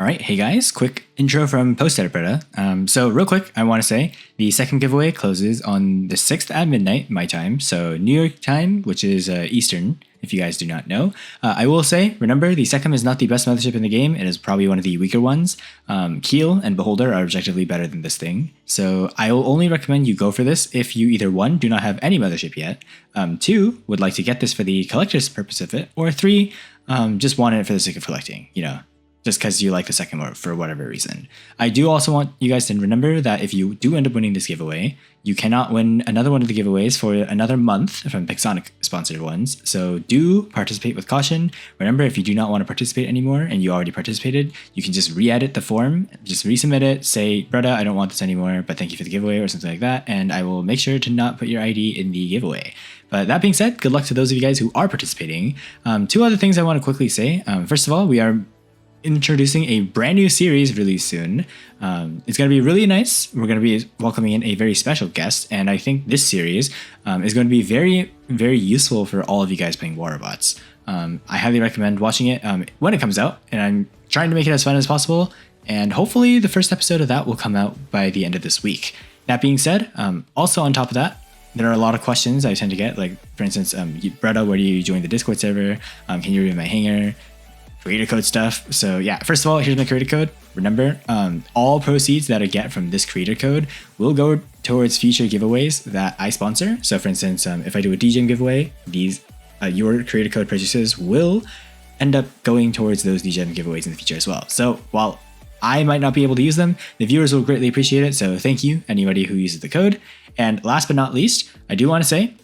All right, hey guys, quick intro from Post-Edit Bretta. So real quick, I want to say the second giveaway closes on the 6th at midnight, my time, so New York time, which is Eastern, if you guys do not know. I will say, remember, the second is not the best mothership in the game. It is probably one of the weaker ones. Keel and Beholder are objectively better than this thing. So I will only recommend you go for this if you either 1, do not have any mothership yet, 2, would like to get this for the collector's purpose of it, or 3, just want it for the sake of collecting, you know. Just because you like the second one for whatever reason. I do also want you guys to remember that if you do end up winning this giveaway, you cannot win another one of the giveaways for another month from Pixonic sponsored ones. So do participate with caution. Remember, if you do not want to participate anymore and you already participated, you can just re-edit the form, just resubmit it, say, Bretta, I don't want this anymore, but thank you for the giveaway or something like that. And I will make sure to not put your ID in the giveaway. But that being said, good luck to those of you guys who are participating. 2 other things I want to quickly say. First of all, we are introducing a brand new series really soon. It's going to be really nice. We're going to be welcoming in a very special guest, and I think this series is going to be very, very useful for all of you guys playing War Robots. I highly recommend watching it when it comes out, and I'm trying to make it as fun as possible, and hopefully the first episode of that will come out by the end of this week. That being said, also on top of that, there are a lot of questions I tend to get, like, for instance, Bretta, where do you join the Discord server? Can you read my hanger? Creator code stuff. So yeah, first of all, here's my creator code. Remember, all proceeds that I get from this creator code will go towards future giveaways that I sponsor. So for instance, if I do a DJ giveaway, these your creator code purchases will end up going towards those DJ giveaways in the future as well. So while I might not be able to use them, the viewers will greatly appreciate it. So thank you, anybody who uses the code. And last but not least, I do want to say,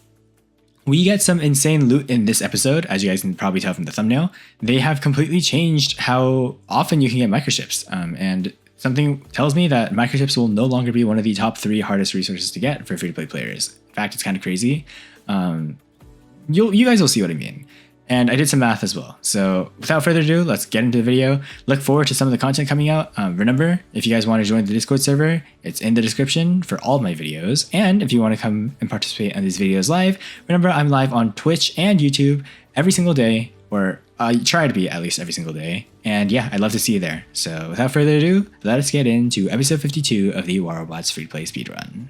we get some insane loot in this episode, as you guys can probably tell from the thumbnail. They have completely changed how often you can get microchips, and something tells me that microchips will no longer be one of the top 3 hardest resources to get for free-to-play players. In fact, it's kind of crazy. You guys will see what I mean. And I did some math as well. So without further ado, let's get into the video. Look forward to some of the content coming out. Remember, if you guys want to join the Discord server, it's in the description for all of my videos. And if you want to come and participate in these videos live, remember I'm live on Twitch and YouTube every single day, or I try to be at least every single day. And yeah, I'd love to see you there. So without further ado, let us get into episode 52 of the War Robots Free-to-Play Speedrun.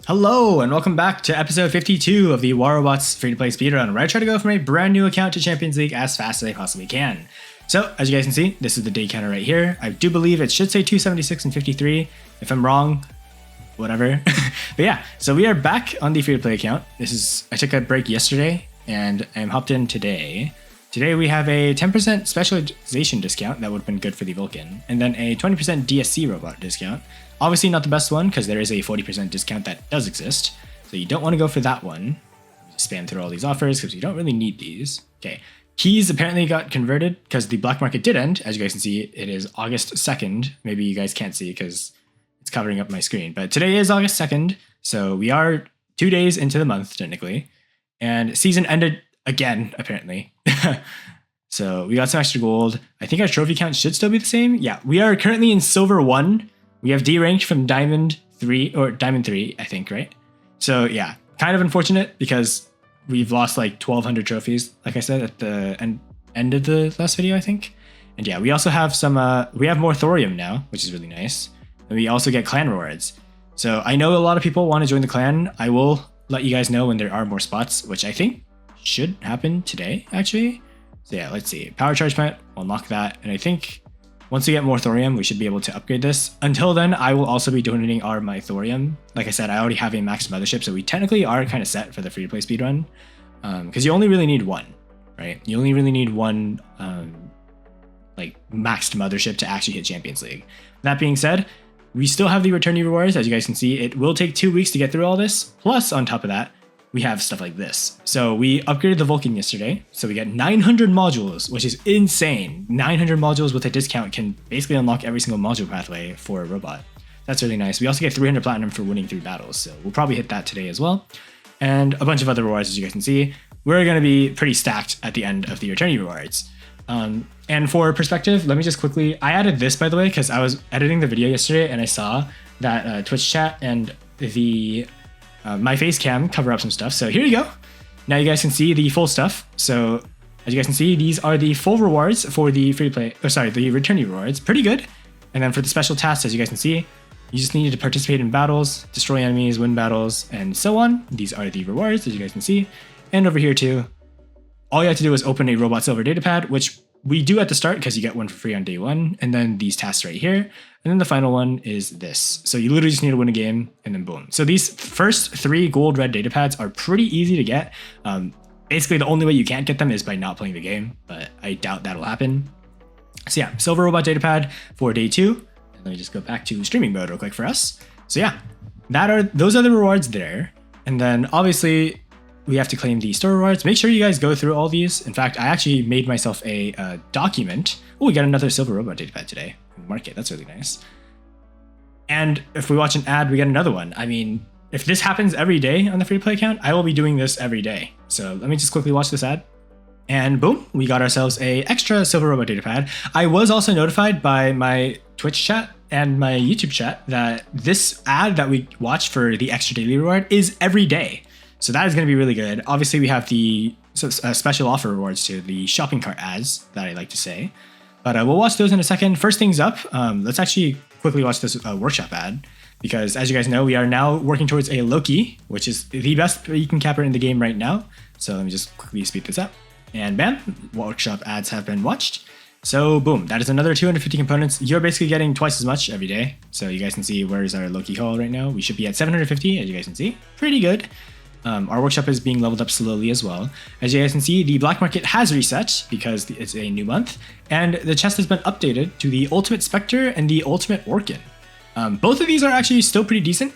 Hello, and welcome back to episode 52 of the War Robots Free-to-Play Speedrun, where I try to go from a brand new account to Champions League as fast as I possibly can. So, as you guys can see, this is the day counter right here. I do believe it should say 276 and 53. If I'm wrong, whatever. But yeah, so we are back on the free-to-play account. I took a break yesterday, and I'm hopped in today. Today we have a 10% specialization discount that would have been good for the Vulcan, and then a 20% DSC robot discount. Obviously not the best one, because there is a 40% discount that does exist, so you don't want to go for that one. Just spam through all these offers, because you don't really need these. Okay, keys apparently got converted, because the black market did end. As you guys can see, it is August 2nd. Maybe you guys can't see, because it's covering up my screen, but today is August 2nd, so we are 2 days into the month, technically, and season ended again, apparently. So we got some extra gold. I think our trophy count should still be the same. Yeah, we are currently in silver 1. We have D ranked from Diamond 3, or Diamond 3, I think, right? So yeah, kind of unfortunate because we've lost like 1,200 trophies, like I said, at the end of the last video, I think. And yeah, we also have some, we have more thorium now, which is really nice. And we also get clan rewards. So I know a lot of people want to join the clan. I will let you guys know when there are more spots, which I think should happen today, actually. So yeah, let's see. Power charge plant, we'll unlock that. And I think once we get more thorium, we should be able to upgrade this. Until then, I will also be donating my thorium. Like I said, I already have a maxed mothership, so we technically are kind of set for the free-to-play speedrun. Because you only really need one, right? You only really need one like maxed mothership to actually hit Champions League. That being said, we still have the returnee rewards. As you guys can see, it will take 2 weeks to get through all this. Plus, on top of that, we have stuff like this. So we upgraded the Vulcan yesterday. So we get 900 modules, which is insane. 900 modules with a discount can basically unlock every single module pathway for a robot. That's really nice. We also get 300 platinum for winning 3 battles. So we'll probably hit that today as well. And a bunch of other rewards, as you guys can see. We're going to be pretty stacked at the end of the returnee rewards. And for perspective, let me just quickly, I added this, by the way, because I was editing the video yesterday and I saw that Twitch chat and the my face cam cover up some stuff. So here you go. Now you guys can see the full stuff. So As you guys can see, these are the full rewards for the free play, or sorry, the returnee rewards. Pretty good. And then for the special tasks, as you guys can see, you just need to participate in battles, destroy enemies, win battles, and so on. These are the rewards, as you guys can see. And over here too, all you have to do is open a Robot Silver datapad, which we do at the start because you get one for free on day one. And then these tasks right here. And then the final one is this. So you literally just need to win a game and then boom. So these first 3 gold red datapads are pretty easy to get. Basically the only way you can't get them is by not playing the game, but I doubt that'll happen. So yeah, Silver Robot datapad for day 2. Let me just go back to streaming mode real quick for us. So yeah, those are the rewards there. And then obviously we have to claim the store rewards. Make sure you guys go through all these. In fact, I actually made myself a document. Oh, we got another Silver Robot datapad today. Market, that's really nice. And if we watch an ad, we get another one. I mean, if this happens every day on the free to play account, I will be doing this every day. So let me just quickly watch this ad. And boom, we got ourselves a extra Silver Robot datapad. I was also notified by my Twitch chat and my YouTube chat that this ad that we watch for the extra daily reward is every day. So that is going to be really good. Obviously, we have the special offer rewards too, the shopping cart ads that I like to say. But we'll watch those in a second. First things up, let's actually quickly watch this workshop ad. Because as you guys know, we are now working towards a Loki, which is the best beacon capper in the game right now. So let me just quickly speed this up. And bam, workshop ads have been watched. So boom, that is another 250 components. You're basically getting twice as much every day. So you guys can see where's our Loki haul right now. We should be at 750, as you guys can see. Pretty good. Our workshop is being leveled up slowly as well. As you guys can see, the black market has reset because it's a new month. And the chest has been updated to the Ultimate Spectre and the Ultimate Orkin. Both of these are actually still pretty decent.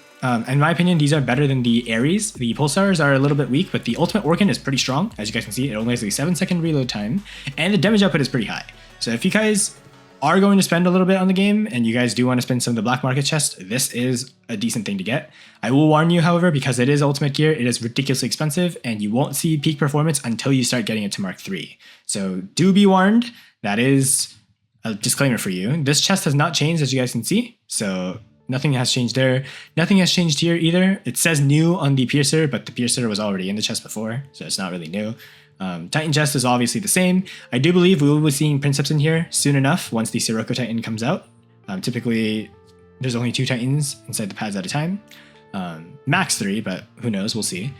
In my opinion, these are better than the Ares. The Pulsars are a little bit weak, but the Ultimate Orkin is pretty strong. As you guys can see, it only has a 7-second reload time, and the damage output is pretty high. So if you guys are going to spend a little bit on the game, and you guys do want to spend some of the black market chest, this is a decent thing to get. I will warn you, however, because it is Ultimate Gear, it is ridiculously expensive, and you won't see peak performance until you start getting it to Mark III. So do be warned, that is a disclaimer for you. This chest has not changed, as you guys can see, so nothing has changed there. Nothing has changed here either. It says new on the Piercer, but the Piercer was already in the chest before, so it's not really new. Titan chest is obviously the same. I do believe we will be seeing Princeps in here soon enough once the Sirocco Titan comes out. Typically, there's only 2 Titans inside the pads at a time. Max 3, but who knows, we'll see.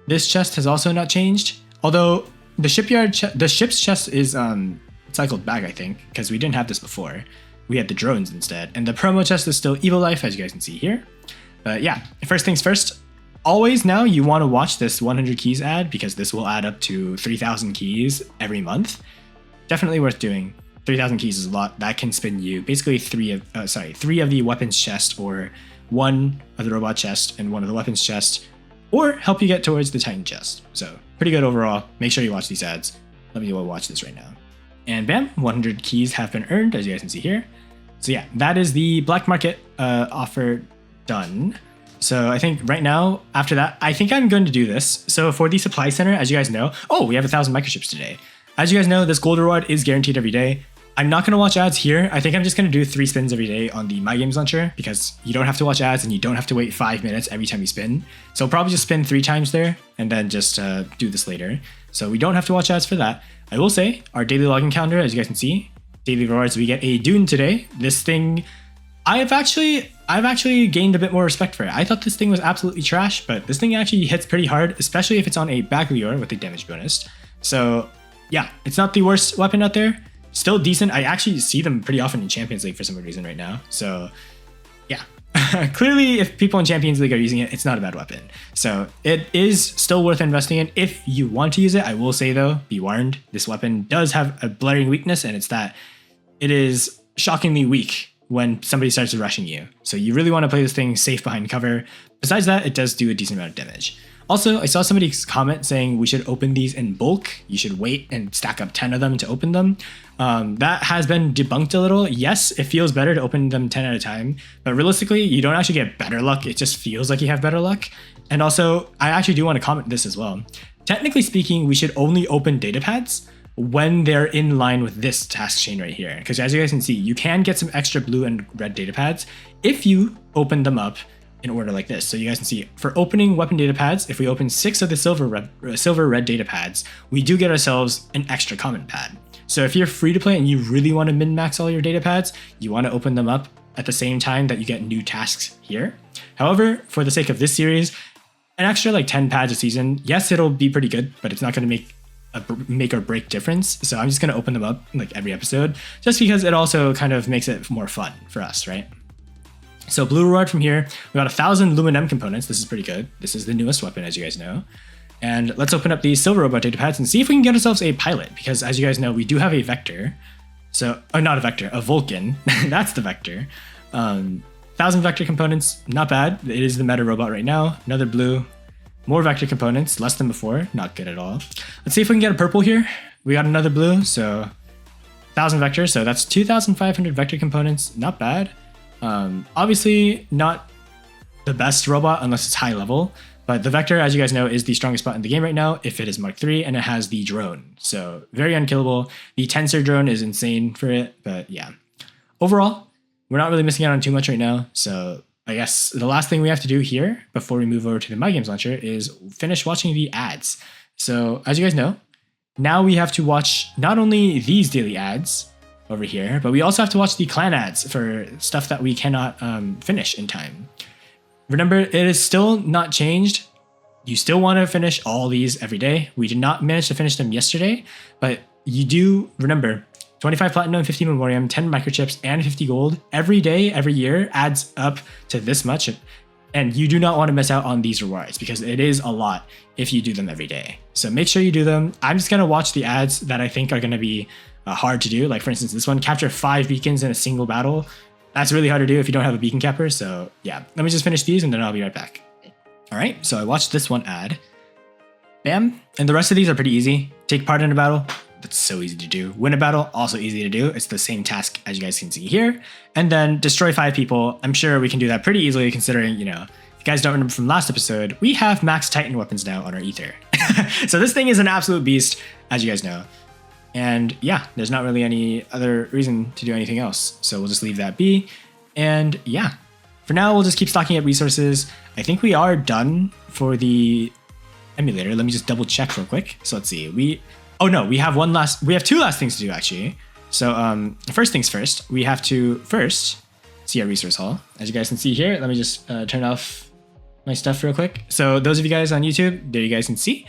This chest has also not changed, although the ship's chest is cycled back, I think, because we didn't have this before. We had the drones instead, and the promo chest is still Evil Life, as you guys can see here. But yeah, first things first, always now you want to watch this 100 keys ad because this will add up to 3,000 keys every month. Definitely worth doing. 3,000 keys is a lot. That can spin you basically 3 of the weapons chest, or 1 of the robot chest and 1 of the weapons chest, or help you get towards the Titan chest. So pretty good overall. Make sure you watch these ads. Let me watch this right now. And bam, 100 keys have been earned, as you guys can see here. So yeah, that is the black market offer done. So I think right now, after that, I think I'm going to do this. So for the supply center, as you guys know, we have 1,000 microchips today. As you guys know, this gold reward is guaranteed every day. I'm not going to watch ads here. I think I'm just going to do 3 spins every day on the My Games launcher because you don't have to watch ads and you don't have to wait 5 minutes every time you spin. So I'll probably just spin 3 times there and then just do this later. So we don't have to watch ads for that. I will say our daily login calendar, as you guys can see, daily rewards, we get a Dune today. This thing, I've actually gained a bit more respect for it. I thought this thing was absolutely trash, but this thing actually hits pretty hard, especially if it's on a Baglior with a damage bonus. So yeah, it's not the worst weapon out there. Still decent. I actually see them pretty often in Champions League for some reason right now. So yeah, clearly if people in Champions League are using it, it's not a bad weapon. So it is still worth investing in if you want to use it. I will say though, be warned, this weapon does have a blaring weakness, and it's that it is shockingly weak when somebody starts rushing you. So you really want to play this thing safe behind cover. Besides that, it does do a decent amount of damage. Also, I saw somebody's comment saying we should open these in bulk. You should wait and stack up 10 of them to open them. That has been debunked a little. Yes, it feels better to open them 10 at a time, but realistically, you don't actually get better luck. It just feels like you have better luck. And also, I actually do want to comment this as well. Technically speaking, we should only open data pads when they're in line with this task chain right here. Because as you guys can see, you can get some extra blue and red data pads if you open them up in order like this. So you guys can see for opening weapon data pads, if we open 6 of the silver red data pads, we do get ourselves an extra common pad. So if you're free to play and you really want to min-max all your data pads, you want to open them up at the same time that you get new tasks here. However, for the sake of this series, an extra like 10 pads a season, yes, it'll be pretty good, but it's not going to make a make or break difference. So I'm just going to open them up like every episode, just because it also kind of makes it more fun for us, right? So blue reward from here, we got 1,000 Lumen components. This is pretty good. This is the newest weapon, as you guys know. And let's open up these silver robot data pads and see if we can get ourselves a pilot, because as you guys know, we do have a vector. So, oh, not a vector, a Vulcan. That's the vector. 1,000 vector components, not bad. It is the meta robot right now. Another blue, more vector components, less than before, not good at all. Let's see if we can get a purple here. We got another blue, so 1,000 vectors. So that's 2,500 vector components, not bad. Obviously not the best robot unless it's high level, but the vector, as you guys know, is the strongest spot in the game right now if it is Mark III and it has the drone. So very unkillable. The tensor drone is insane for it, but yeah. Overall, we're not really missing out on too much right now. So I guess the last thing we have to do here before we move over to the My Games launcher is finish watching the ads. So as you guys know, now we have to watch not only these daily ads over here, but we also have to watch the clan ads for stuff that we cannot finish in time. Remember, it is still not changed. You still want to finish all these every day. We did not manage to finish them yesterday, but you do remember 25 platinum, 50 memoriam, 10 microchips, and 50 gold every day, every year adds up to this much. And you do not want to miss out on these rewards because it is a lot if you do them every day. So make sure you do them. I'm just going to watch the ads that I think are going to be hard to do. Like for instance, this one, capture 5 beacons in a single battle. That's really hard to do if you don't have a beacon capper. So yeah, let me just finish these and then I'll be right back. All right, so I watched this one ad. Bam. And the rest of these are pretty easy. Take part in a battle. That's so easy to do. Win a battle, also easy to do. It's the same task as you guys can see here. And then destroy 5 people. I'm sure we can do that pretty easily considering, you know, if you guys don't remember from last episode, we have max Titan weapons now on our Ether. So this thing is an absolute beast, as you guys know. And yeah, there's not really any other reason to do anything else. So we'll just leave that be. And yeah, for now, we'll just keep stocking up resources. I think we are done for the emulator. Let me just double check real quick. So let's see. We have two last things to do actually. So first things first, we have to first see our resource haul. As you guys can see here, let me just turn off my stuff real quick. So those of you guys on YouTube, there you guys can see.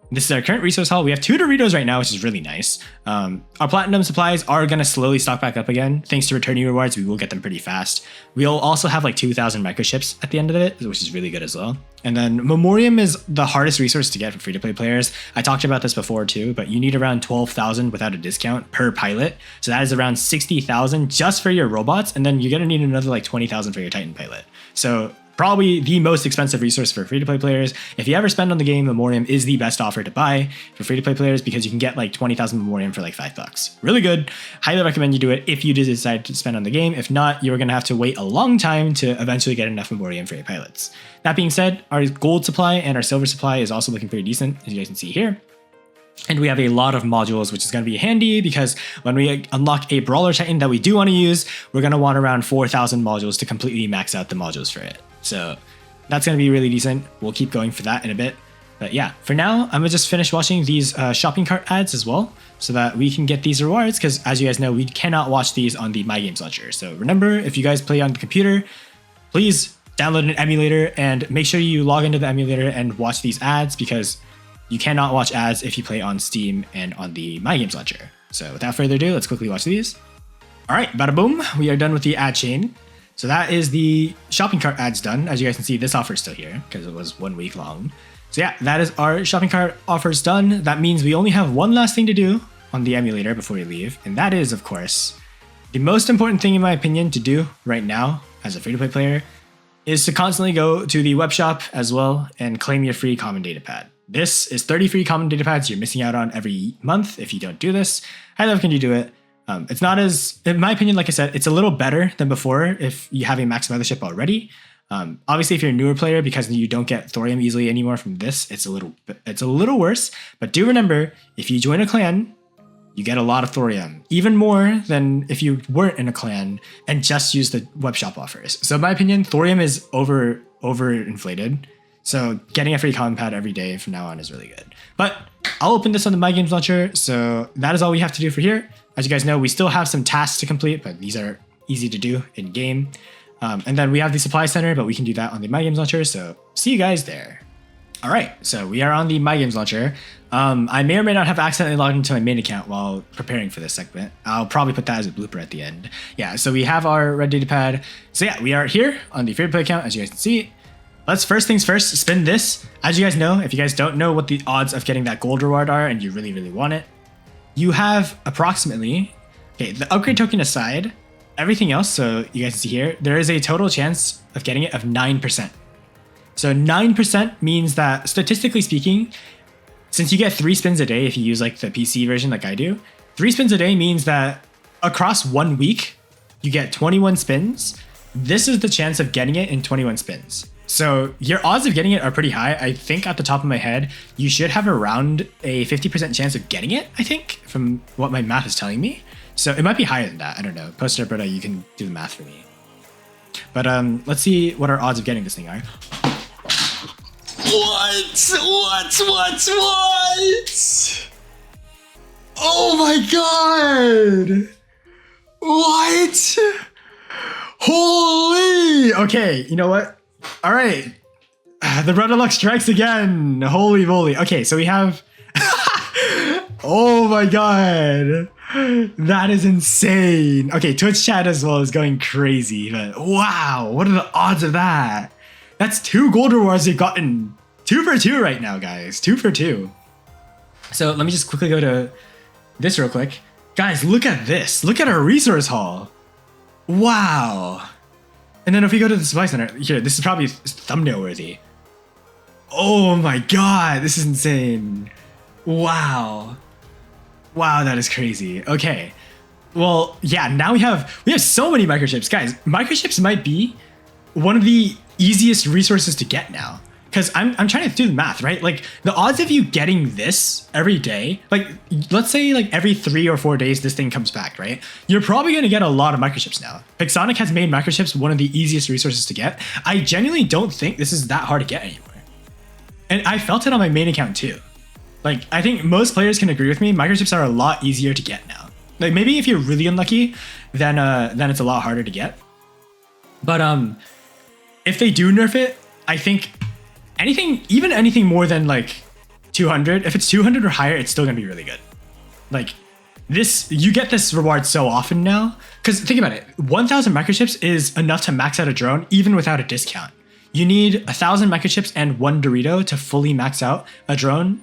This is our current resource haul. We have 2 Doritos right now, which is really nice. Our platinum supplies are going to slowly stock back up again. Thanks to returning rewards, we will get them pretty fast. We'll also have like 2,000 microchips at the end of it, which is really good as well. And then Memoriam is the hardest resource to get for free-to-play players. I talked about this before too, but you need around 12,000 without a discount per pilot. So that is around 60,000 just for your robots. And then you're going to need another like 20,000 for your Titan pilot. So probably the most expensive resource for free-to-play players. If you ever spend on the game, Memoriam is the best offer to buy for free-to-play players because you can get like 20,000 Memoriam for like $5. Really good. Highly recommend you do it if you do decide to spend on the game. If not, you're going to have to wait a long time to eventually get enough Memoriam for your pilots. That being said, our gold supply and our silver supply is also looking pretty decent, as you guys can see here. And we have a lot of modules, which is going to be handy because when we unlock a Brawler Titan that we do want to use, we're going to want around 4,000 modules to completely max out the modules for it. So that's going to be really decent. We'll keep going for that in a bit. But yeah, for now, I'm going to just finish watching these shopping cart ads as well so that we can get these rewards because as you guys know, we cannot watch these on the My Games launcher. So remember, if you guys play on the computer, please download an emulator and make sure you log into the emulator and watch these ads because you cannot watch ads if you play on Steam and on the My Games launcher. So without further ado, let's quickly watch these. All right, bada boom. We are done with the ad chain. So that is the shopping cart ads done. As you guys can see, this offer is still here because it was 1 week long. So yeah, that is our shopping cart offers done. That means we only have one last thing to do on the emulator before we leave. And that is, of course, the most important thing in my opinion to do right now as a free-to-play player is to constantly go to the web shop as well and claim your free common data pad. This is 30 free common data pads you're missing out on every month if you don't do this. Highly recommend you do it. It's not as, in my opinion, like I said, it's a little better than before if you have a max mothership already. Obviously, if you're a newer player, because you don't get thorium easily anymore from this, it's a little worse. But do remember, if you join a clan, you get a lot of thorium, even more than if you weren't in a clan and just use the web shop offers. So in my opinion, thorium is overinflated. So getting a free common pad every day from now on is really good. But I'll open this on the My Games launcher. So that is all we have to do for here. As you guys know, we still have some tasks to complete, but these are easy to do in game. And then we have the supply center, but we can do that on the My Games launcher. So see you guys there. All right, so we are on the My Games launcher. I may or may not have accidentally logged into my main account while preparing for this segment. I'll probably put that as a blooper at the end. Yeah, so we have our red data pad. So yeah, we are here on the favorite play account, as you guys can see. Let's first things first, spin this. As you guys know, if you guys don't know what the odds of getting that gold reward are and you really, really want it, you have approximately, okay, the upgrade token aside, everything else, so you guys can see here, there is a total chance of getting it of 9%. So 9% means that, statistically speaking, since you get 3 spins a day if you use like the PC version like I do, 3 spins a day means that across 1 week, you get 21 spins. This is the chance of getting it in 21 spins. So your odds of getting it are pretty high. I think at the top of my head, you should have around a 50% chance of getting it, I think, from what my math is telling me. So it might be higher than that. I don't know. Post Alberta, you can do the math for me. But let's see what our odds of getting this thing are. What? Oh my god! What? Holy! Okay, you know what? All right. The red luck strikes again. Holy moly. Okay, so we have... Oh my god. That is insane. Okay, Twitch chat as well is going crazy. But wow, what are the odds of that? That's 2 gold rewards we've gotten. 2 for 2 right now, guys. 2 for 2. So let me just quickly go to this real quick. Guys, look at this. Look at our resource haul. Wow. And then if we go to the supply center, here, this is probably thumbnail worthy. Oh my god, this is insane. Wow. Wow, that is crazy. Okay. Well, yeah, now we have so many microchips. Guys, microchips might be one of the easiest resources to get now. Because I'm trying to do the math, right? Like the odds of you getting this every day, like let's say like every 3 or 4 days this thing comes back, right? You're probably going to get a lot of microchips now. Pixonic has made microchips one of the easiest resources to get. I genuinely don't think this is that hard to get anymore. And I felt it on my main account too. Like I think most players can agree with me, microchips are a lot easier to get now. Like maybe if you're really unlucky, then it's a lot harder to get. But if they do nerf it, I think anything more than like 200, if it's 200 or higher, it's still gonna be really good. Like this, you get this reward so often now. Because think about it, 1,000 microchips is enough to max out a drone even without a discount. You need 1,000 microchips and 1 Dorito to fully max out a drone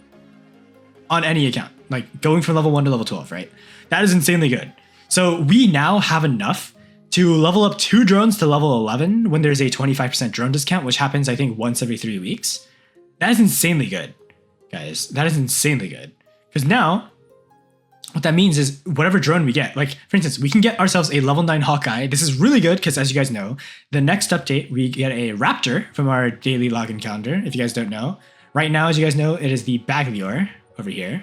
on any account. Like going from level 1 to level 12, right? That is insanely good. So we now have enough to level up 2 drones to level 11 when there's a 25% drone discount, which happens, I think, once every 3 weeks. That is insanely good, guys. That is insanely good. Because now, what that means is whatever drone we get, like, for instance, we can get ourselves a level 9 Hawkeye. This is really good because, as you guys know, the next update, we get a Raptor from our daily login calendar, if you guys don't know. Right now, as you guys know, it is the Baglior over here.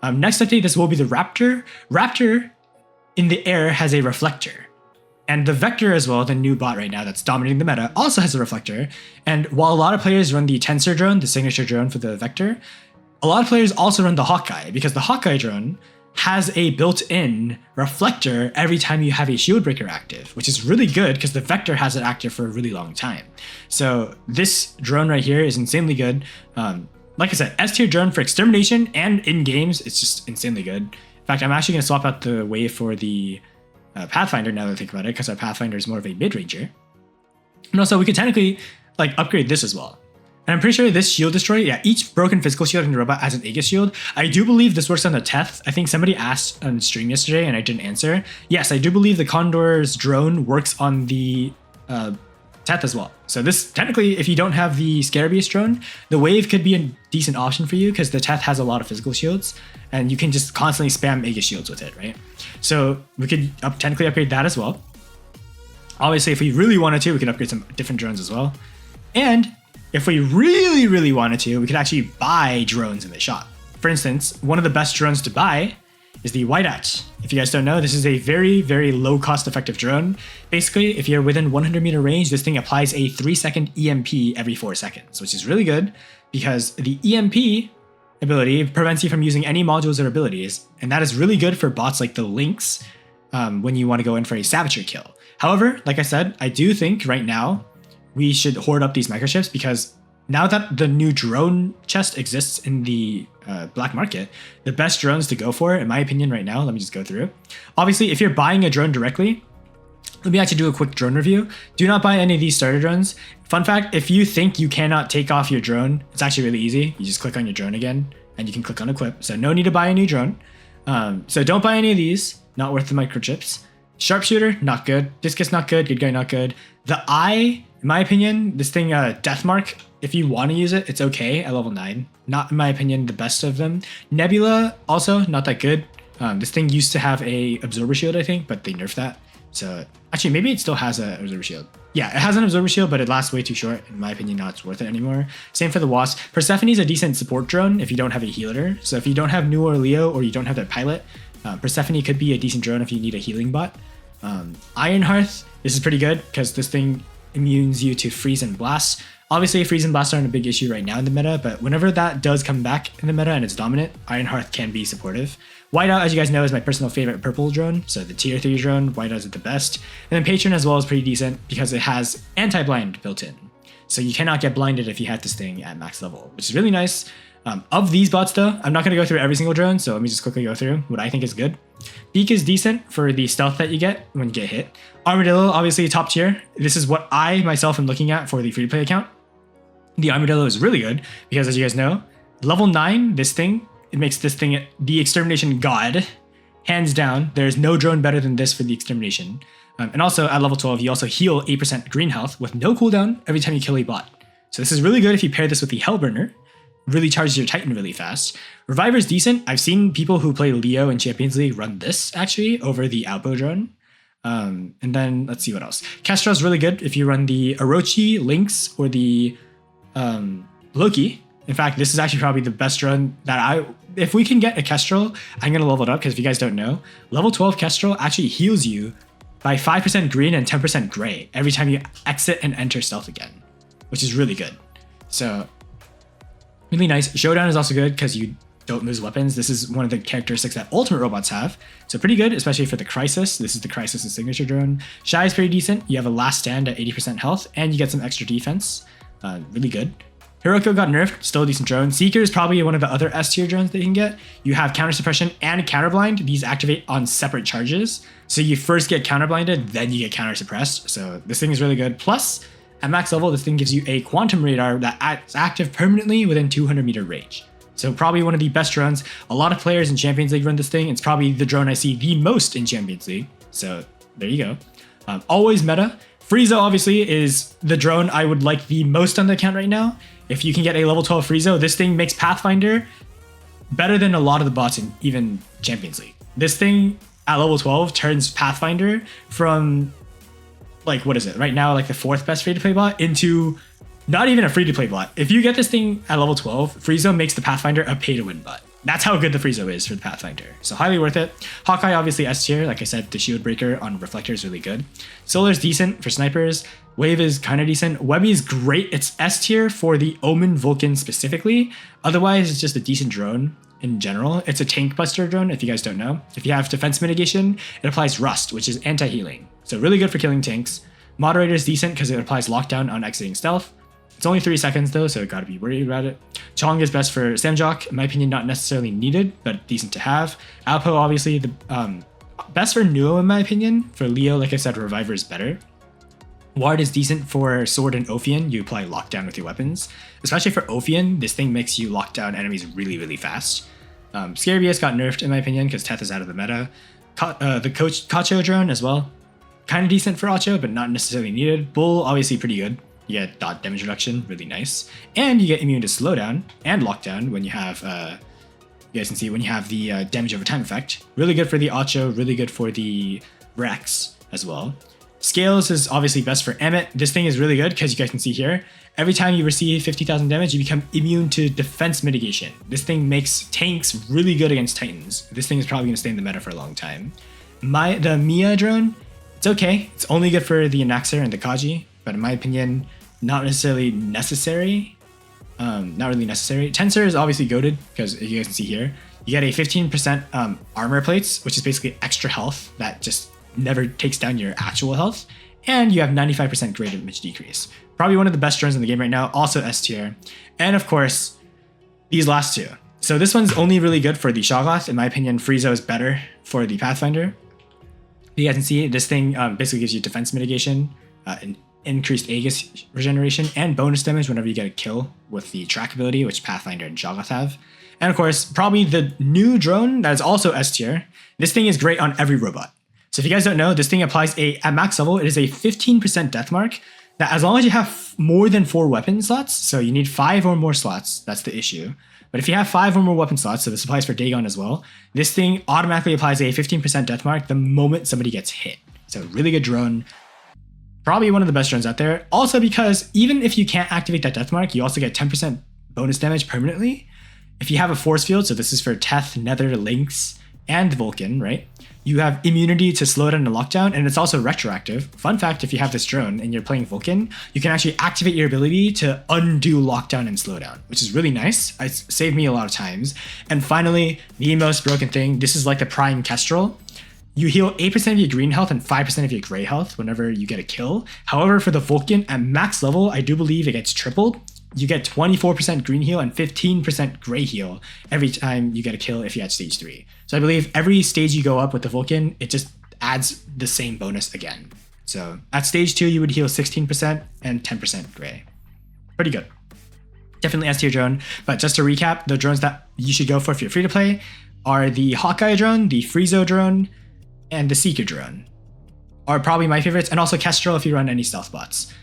Next update, this will be the Raptor. Raptor in the air has a reflector. And the Vector as well, the new bot right now that's dominating the meta, also has a reflector. And while a lot of players run the Tensor drone, the signature drone for the Vector, a lot of players also run the Hawkeye because the Hawkeye drone has a built-in reflector every time you have a shield breaker active, which is really good because the Vector has it active for a really long time. So this drone right here is insanely good. Like I said, S-tier drone for extermination and in games, it's just insanely good. In fact, I'm actually going to swap out the wave for the Pathfinder now that I think about it, because our Pathfinder is more of a mid-ranger. And also we could technically like upgrade this as well. And I'm pretty sure this shield destroy, yeah, each broken physical shield in the robot has an Aegis shield. I do believe this works on the Teth. I think somebody asked on stream yesterday and I didn't answer. Yes, I do believe the Condor's drone works on the Teth as well. So this, technically, if you don't have the Scarabeus drone, the Wave could be a decent option for you because the Teth has a lot of physical shields and you can just constantly spam Aegis shields with it, right? So we could technically upgrade that as well. Obviously, if we really wanted to, we could upgrade some different drones as well. And if we really, really wanted to, we could actually buy drones in the shop. For instance, one of the best drones to buy is the Whiteout. If you guys don't know, this is a very, very low cost effective drone. Basically, if you're within 100 meter range, this thing applies a 3-second EMP every 4 seconds, which is really good because the EMP ability prevents you from using any modules or abilities, and that is really good for bots like the Lynx when you want to go in for a Savager kill. However, like I said, I do think right now we should hoard up these microchips because now that the new drone chest exists in the black market, the best drones to go for, in my opinion right now, let me just go through. Obviously, if you're buying a drone directly, let me actually do a quick drone review. Do not buy any of these starter drones. Fun fact, if you think you cannot take off your drone, it's actually really easy. You just click on your drone again and you can click on equip. So no need to buy a new drone. So don't buy any of these, not worth the microchips. Sharpshooter, not good. Discus, not good. Good guy, not good. The Eye, in my opinion, this thing, Deathmark, if you want to use it, it's okay at level 9. Not, in my opinion, the best of them. Nebula, also not that good. This thing used to have a Absorber Shield, I think, but they nerfed that. So, actually, maybe it still has an Absorber Shield. Yeah, it has an Absorber Shield, but it lasts way too short. In my opinion, not worth it anymore. Same for the Wasp. Persephone's a decent support drone if you don't have a healer. So if you don't have Nu or Leo, or you don't have that pilot, Persephone could be a decent drone if you need a healing bot. Ironhearth, this is pretty good because this thing immunes you to freeze and blast. Obviously, freeze and blast aren't a big issue right now in the meta, but whenever that does come back in the meta and it's dominant, Ironhearth can be supportive. Whiteout, as you guys know, is my personal favorite purple drone, so the tier 3 drone, Whiteout is the best. And then Patron as well is pretty decent because it has anti-blind built in. So you cannot get blinded if you have this thing at max level, which is really nice. Of these bots though, I'm not going to go through every single drone, so let me just quickly go through what I think is good. Beak is decent for the stealth that you get when you get hit. Armadillo, obviously top tier. This is what I myself am looking at for the free-to-play account. The Armadillo is really good because, as you guys know, level 9, this thing, it makes this thing the extermination god. Hands down, there's no drone better than this for the extermination. And also at level 12, you also heal 8% green health with no cooldown every time you kill a bot. So this is really good if you pair this with the Hellburner. Really charges your Titan really fast. Reviver's decent. I've seen people who play Leo in Champions League run this actually over the Alpo drone. And then let's see what else. Kestrel's really good if you run the Orochi, Lynx, or the Loki. In fact, this is actually probably the best drone that if we can get a Kestrel, I'm going to level it up because if you guys don't know, level 12 Kestrel actually heals you by 5% green and 10% gray every time you exit and enter stealth again, which is really good. So really nice. Showdown is also good because you don't lose weapons. This is one of the characteristics that Ultimate Robots have. So pretty good, especially for the Crisis. This is the Crisis' signature drone. Shy is pretty decent. You have a last stand at 80% health and you get some extra defense. Really good. Hiroko got nerfed, still a decent drone. Seeker is probably one of the other S tier drones that you can get. You have counter suppression and counterblind. These activate on separate charges. So you first get counterblinded, then you get counter suppressed. So this thing is really good. Plus, at max level, this thing gives you a quantum radar that is active permanently within 200 meter range. So probably one of the best drones. A lot of players in Champions League run this thing. It's probably the drone I see the most in Champions League. So there you go. Always meta. Frieza obviously is the drone I would like the most on the account right now. If you can get a level 12 Frieza, this thing makes Pathfinder better than a lot of the bots in even Champions League. This thing at level 12 turns Pathfinder from, like, what is it? Right now, like the 4th best free-to-play bot into not even a free-to-play bot. If you get this thing at level 12, Frieza makes the Pathfinder a pay-to-win bot. That's how good the Frieza is for the Pathfinder. So highly worth it. Hawkeye, obviously S tier. Like I said, the shield breaker on Reflector is really good. Solar's decent for snipers. Wave is kind of decent. Webby is great. It's S tier for the Omen Vulcan specifically. Otherwise, it's just a decent drone in general. It's a tank buster drone, if you guys don't know. If you have defense mitigation, it applies Rust, which is anti-healing. So really good for killing tanks. Moderator is decent because it applies lockdown on exiting stealth. It's only 3 seconds though, so gotta be worried about it. Chong is best for Samjok. In my opinion, not necessarily needed, but decent to have. Alpo, obviously, the best for Nuo in my opinion. For Leo, like I said, Reviver is better. Ward is decent for Sword and Ophion. You apply lockdown with your weapons. Especially for Ophion, this thing makes you lock down enemies really, really fast. Scarabeus got nerfed in my opinion because Teth is out of the meta. The Kacho drone as well. Kind of decent for Acho, but not necessarily needed. Bull, obviously pretty good. You get dot damage reduction, really nice. And you get immune to slowdown and lockdown when you have, you guys can see when you have the damage over time effect. Really good for the Acho, really good for the Rex as well. Scales is obviously best for Amit. This thing is really good because you guys can see here, every time you receive 50,000 damage, you become immune to defense mitigation. This thing makes tanks really good against Titans. This thing is probably going to stay in the meta for a long time. The Mia drone, it's okay. It's only good for the Anaxer and the Kaji, but in my opinion, not necessarily necessary. Not really necessary. Tensor is obviously goated because you guys can see here, you get a 15% armor plates, which is basically extra health that just never takes down your actual health, and you have 95% great damage decrease. Probably one of the best drones in the game right now, also S tier. And of course, these last two. So this one's only really good for the Shoggoth. In my opinion, Frieza is better for the Pathfinder. You guys can see this thing basically gives you defense mitigation, an increased Aegis regeneration, and bonus damage whenever you get a kill with the track ability, which Pathfinder and Shoggoth have. And of course, probably the new drone that is also S tier. This thing is great on every robot. So if you guys don't know, this thing applies at max level, it is a 15% death mark that as long as you have more than 4 weapon slots, so you need 5 or more slots, that's the issue. But if you have 5 or more weapon slots, so this applies for Dagon as well, this thing automatically applies a 15% death mark the moment somebody gets hit. So really good drone. Probably one of the best drones out there. Also because even if you can't activate that death mark, you also get 10% bonus damage permanently. If you have a force field, so this is for Teth, Nether, Lynx, and Vulcan, right? You have immunity to slowdown and lockdown, and it's also retroactive. Fun fact, if you have this drone and you're playing Vulcan, you can actually activate your ability to undo lockdown and slowdown, which is really nice. It's saved me a lot of times. And finally, the most broken thing, this is like the Prime Kestrel. You heal 8% of your green health and 5% of your gray health whenever you get a kill. However, for the Vulcan, at max level, I do believe it gets tripled. You get 24% green heal and 15% gray heal every time you get a kill if you had stage 3. So I believe every stage you go up with the Vulcan, it just adds the same bonus again. So at stage 2, you would heal 16% and 10% gray. Pretty good. Definitely S tier drone. But just to recap, the drones that you should go for if you're free to play are the Hawkeye drone, the Friezo drone, and the Seeker drone. Are probably my favorites, and also Kestrel if you run any stealth bots.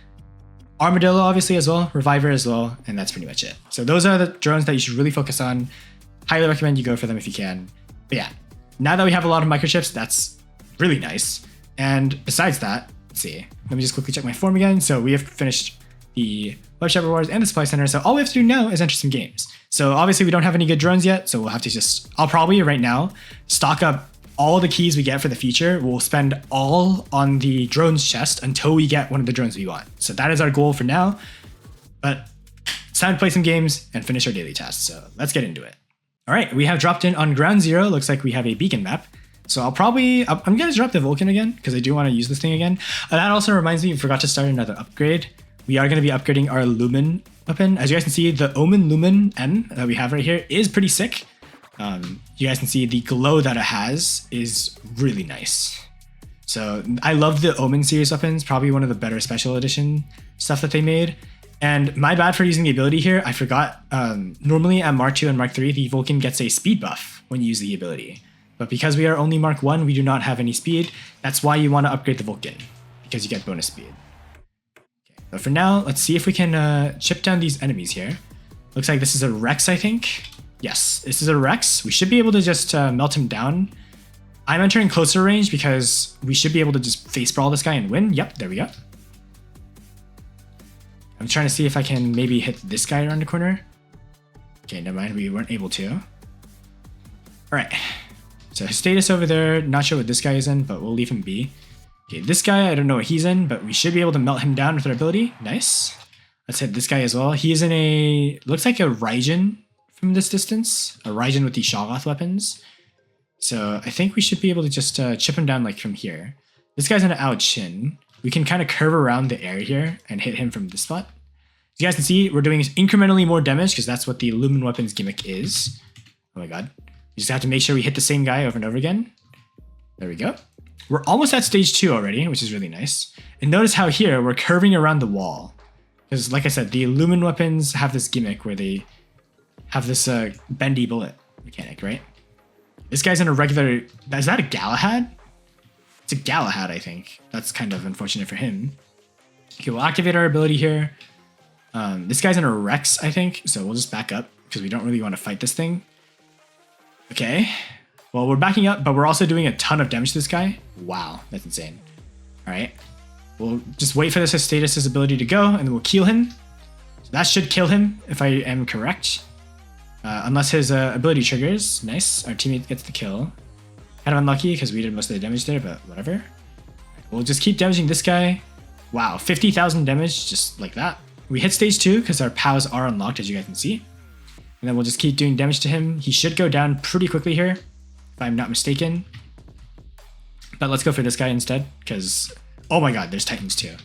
Armadillo obviously as well, Reviver as well, and that's pretty much it. So those are the drones that you should really focus on. Highly recommend you go for them if you can. But yeah, now that we have a lot of microchips, that's really nice. And besides that, let's see, let me just quickly check my form again. So we have finished the Web Shop Rewards and the Supply Center, so all we have to do now is enter some games. So obviously we don't have any good drones yet, so we'll have to I'll probably right now stock up all the keys we get for the future. We'll spend all on the drones chest until we get one of the drones we want. So that is our goal for now, but it's time to play some games and finish our daily tasks. So let's get into it. All right, we have dropped in on ground 0. Looks like we have a beacon map. So I'm gonna drop the Vulcan again because I do want to use this thing again. That also reminds me, we forgot to start another upgrade. We are gonna be upgrading our Lumen weapon. As you guys can see, the Omen Lumen N that we have right here is pretty sick. You guys can see the glow that it has is really nice. So I love the Omen series weapons, probably one of the better special edition stuff that they made. And my bad for using the ability here, I forgot, normally at Mark 2 and Mark 3, the Vulcan gets a speed buff when you use the ability. But because we are only Mark 1, we do not have any speed. That's why you want to upgrade the Vulcan, because you get bonus speed. Okay, but for now, let's see if we can chip down these enemies here. Looks like this is a Rex, I think. Yes, this is a Rex. We should be able to just melt him down. I'm entering closer range because we should be able to just face brawl this guy and win. Yep, there we go. I'm trying to see if I can maybe hit this guy around the corner. Okay, never mind, we weren't able to. All right, so his status over there, not sure what this guy is in, but we'll leave him be. Okay, this guy, I don't know what he's in, but we should be able to melt him down with our ability. Nice. Let's hit this guy as well. He is in a, looks like a Raijin from this distance, a Raijin with the Shoggoth weapons. So I think we should be able to just chip him down like from here. This guy's in an Ao Chin. We can kind of curve around the air here and hit him from this spot. As you guys can see, we're doing incrementally more damage because that's what the Lumen Weapons gimmick is. Oh my god. We just have to make sure we hit the same guy over and over again. There we go. We're almost at stage 2 already, which is really nice. And notice how here we're curving around the wall. Because like I said, the Lumen Weapons have this gimmick where they have this bendy bullet mechanic, right? This guy's in a regular, is that a Galahad? It's a Galahad, I think. That's kind of unfortunate for him. Okay, we'll activate our ability here. This guy's in a Rex, I think, so we'll just back up because we don't really want to fight this thing. Okay, well, we're backing up, but we're also doing a ton of damage to this guy. Wow, that's insane. All right, We'll just wait for this status' ability to go, and then we'll kill him. So that should kill him, if I am correct. Unless his ability triggers. Nice. Our teammate gets the kill. Kind of unlucky, because we did most of the damage there, but whatever. We'll just keep damaging this guy. Wow, 50,000 damage, just like that. We hit stage 2, because our POWs are unlocked, as you guys can see. And then we'll just keep doing damage to him. He should go down pretty quickly here, if I'm not mistaken. But let's go for this guy instead, because... Oh my god, there's Titans too.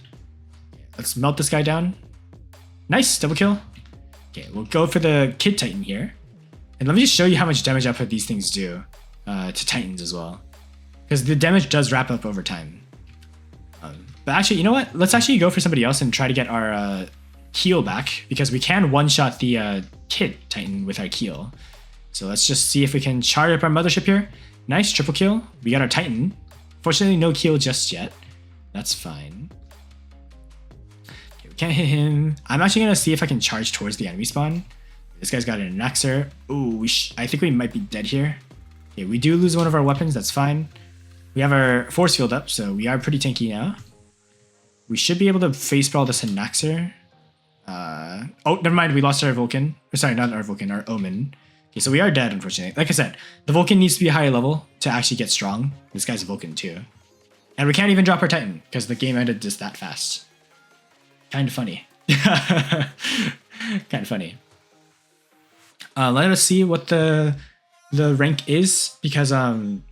Let's melt this guy down. Nice, double kill. Okay, we'll go for the Kid Titan here. And let me just show you how much damage output these things do to Titans as well. Because the damage does wrap up over time. But actually, you know what? Let's actually go for somebody else and try to get our heal back. Because we can one-shot the Kid Titan with our heal. So let's just see if we can charge up our mothership here. Nice, triple kill. We got our Titan. Fortunately, no heal just yet. That's fine. Okay, we can't hit him. I'm actually going to see if I can charge towards the enemy spawn. This guy's got an Axor. Ooh, I think we might be dead here. Okay, we do lose one of our weapons. That's fine. We have our force field up, so we are pretty tanky now. We should be able to face brawl this Axor. Oh, never mind. We lost our Vulcan. Sorry, not our Vulcan, our Omen. Okay, so we are dead, unfortunately. Like I said, the Vulcan needs to be a higher level to actually get strong. This guy's a Vulcan too. And we can't even drop our Titan because the game ended just that fast. Kind of funny. Kind of funny. Let us see what the rank is, because we'll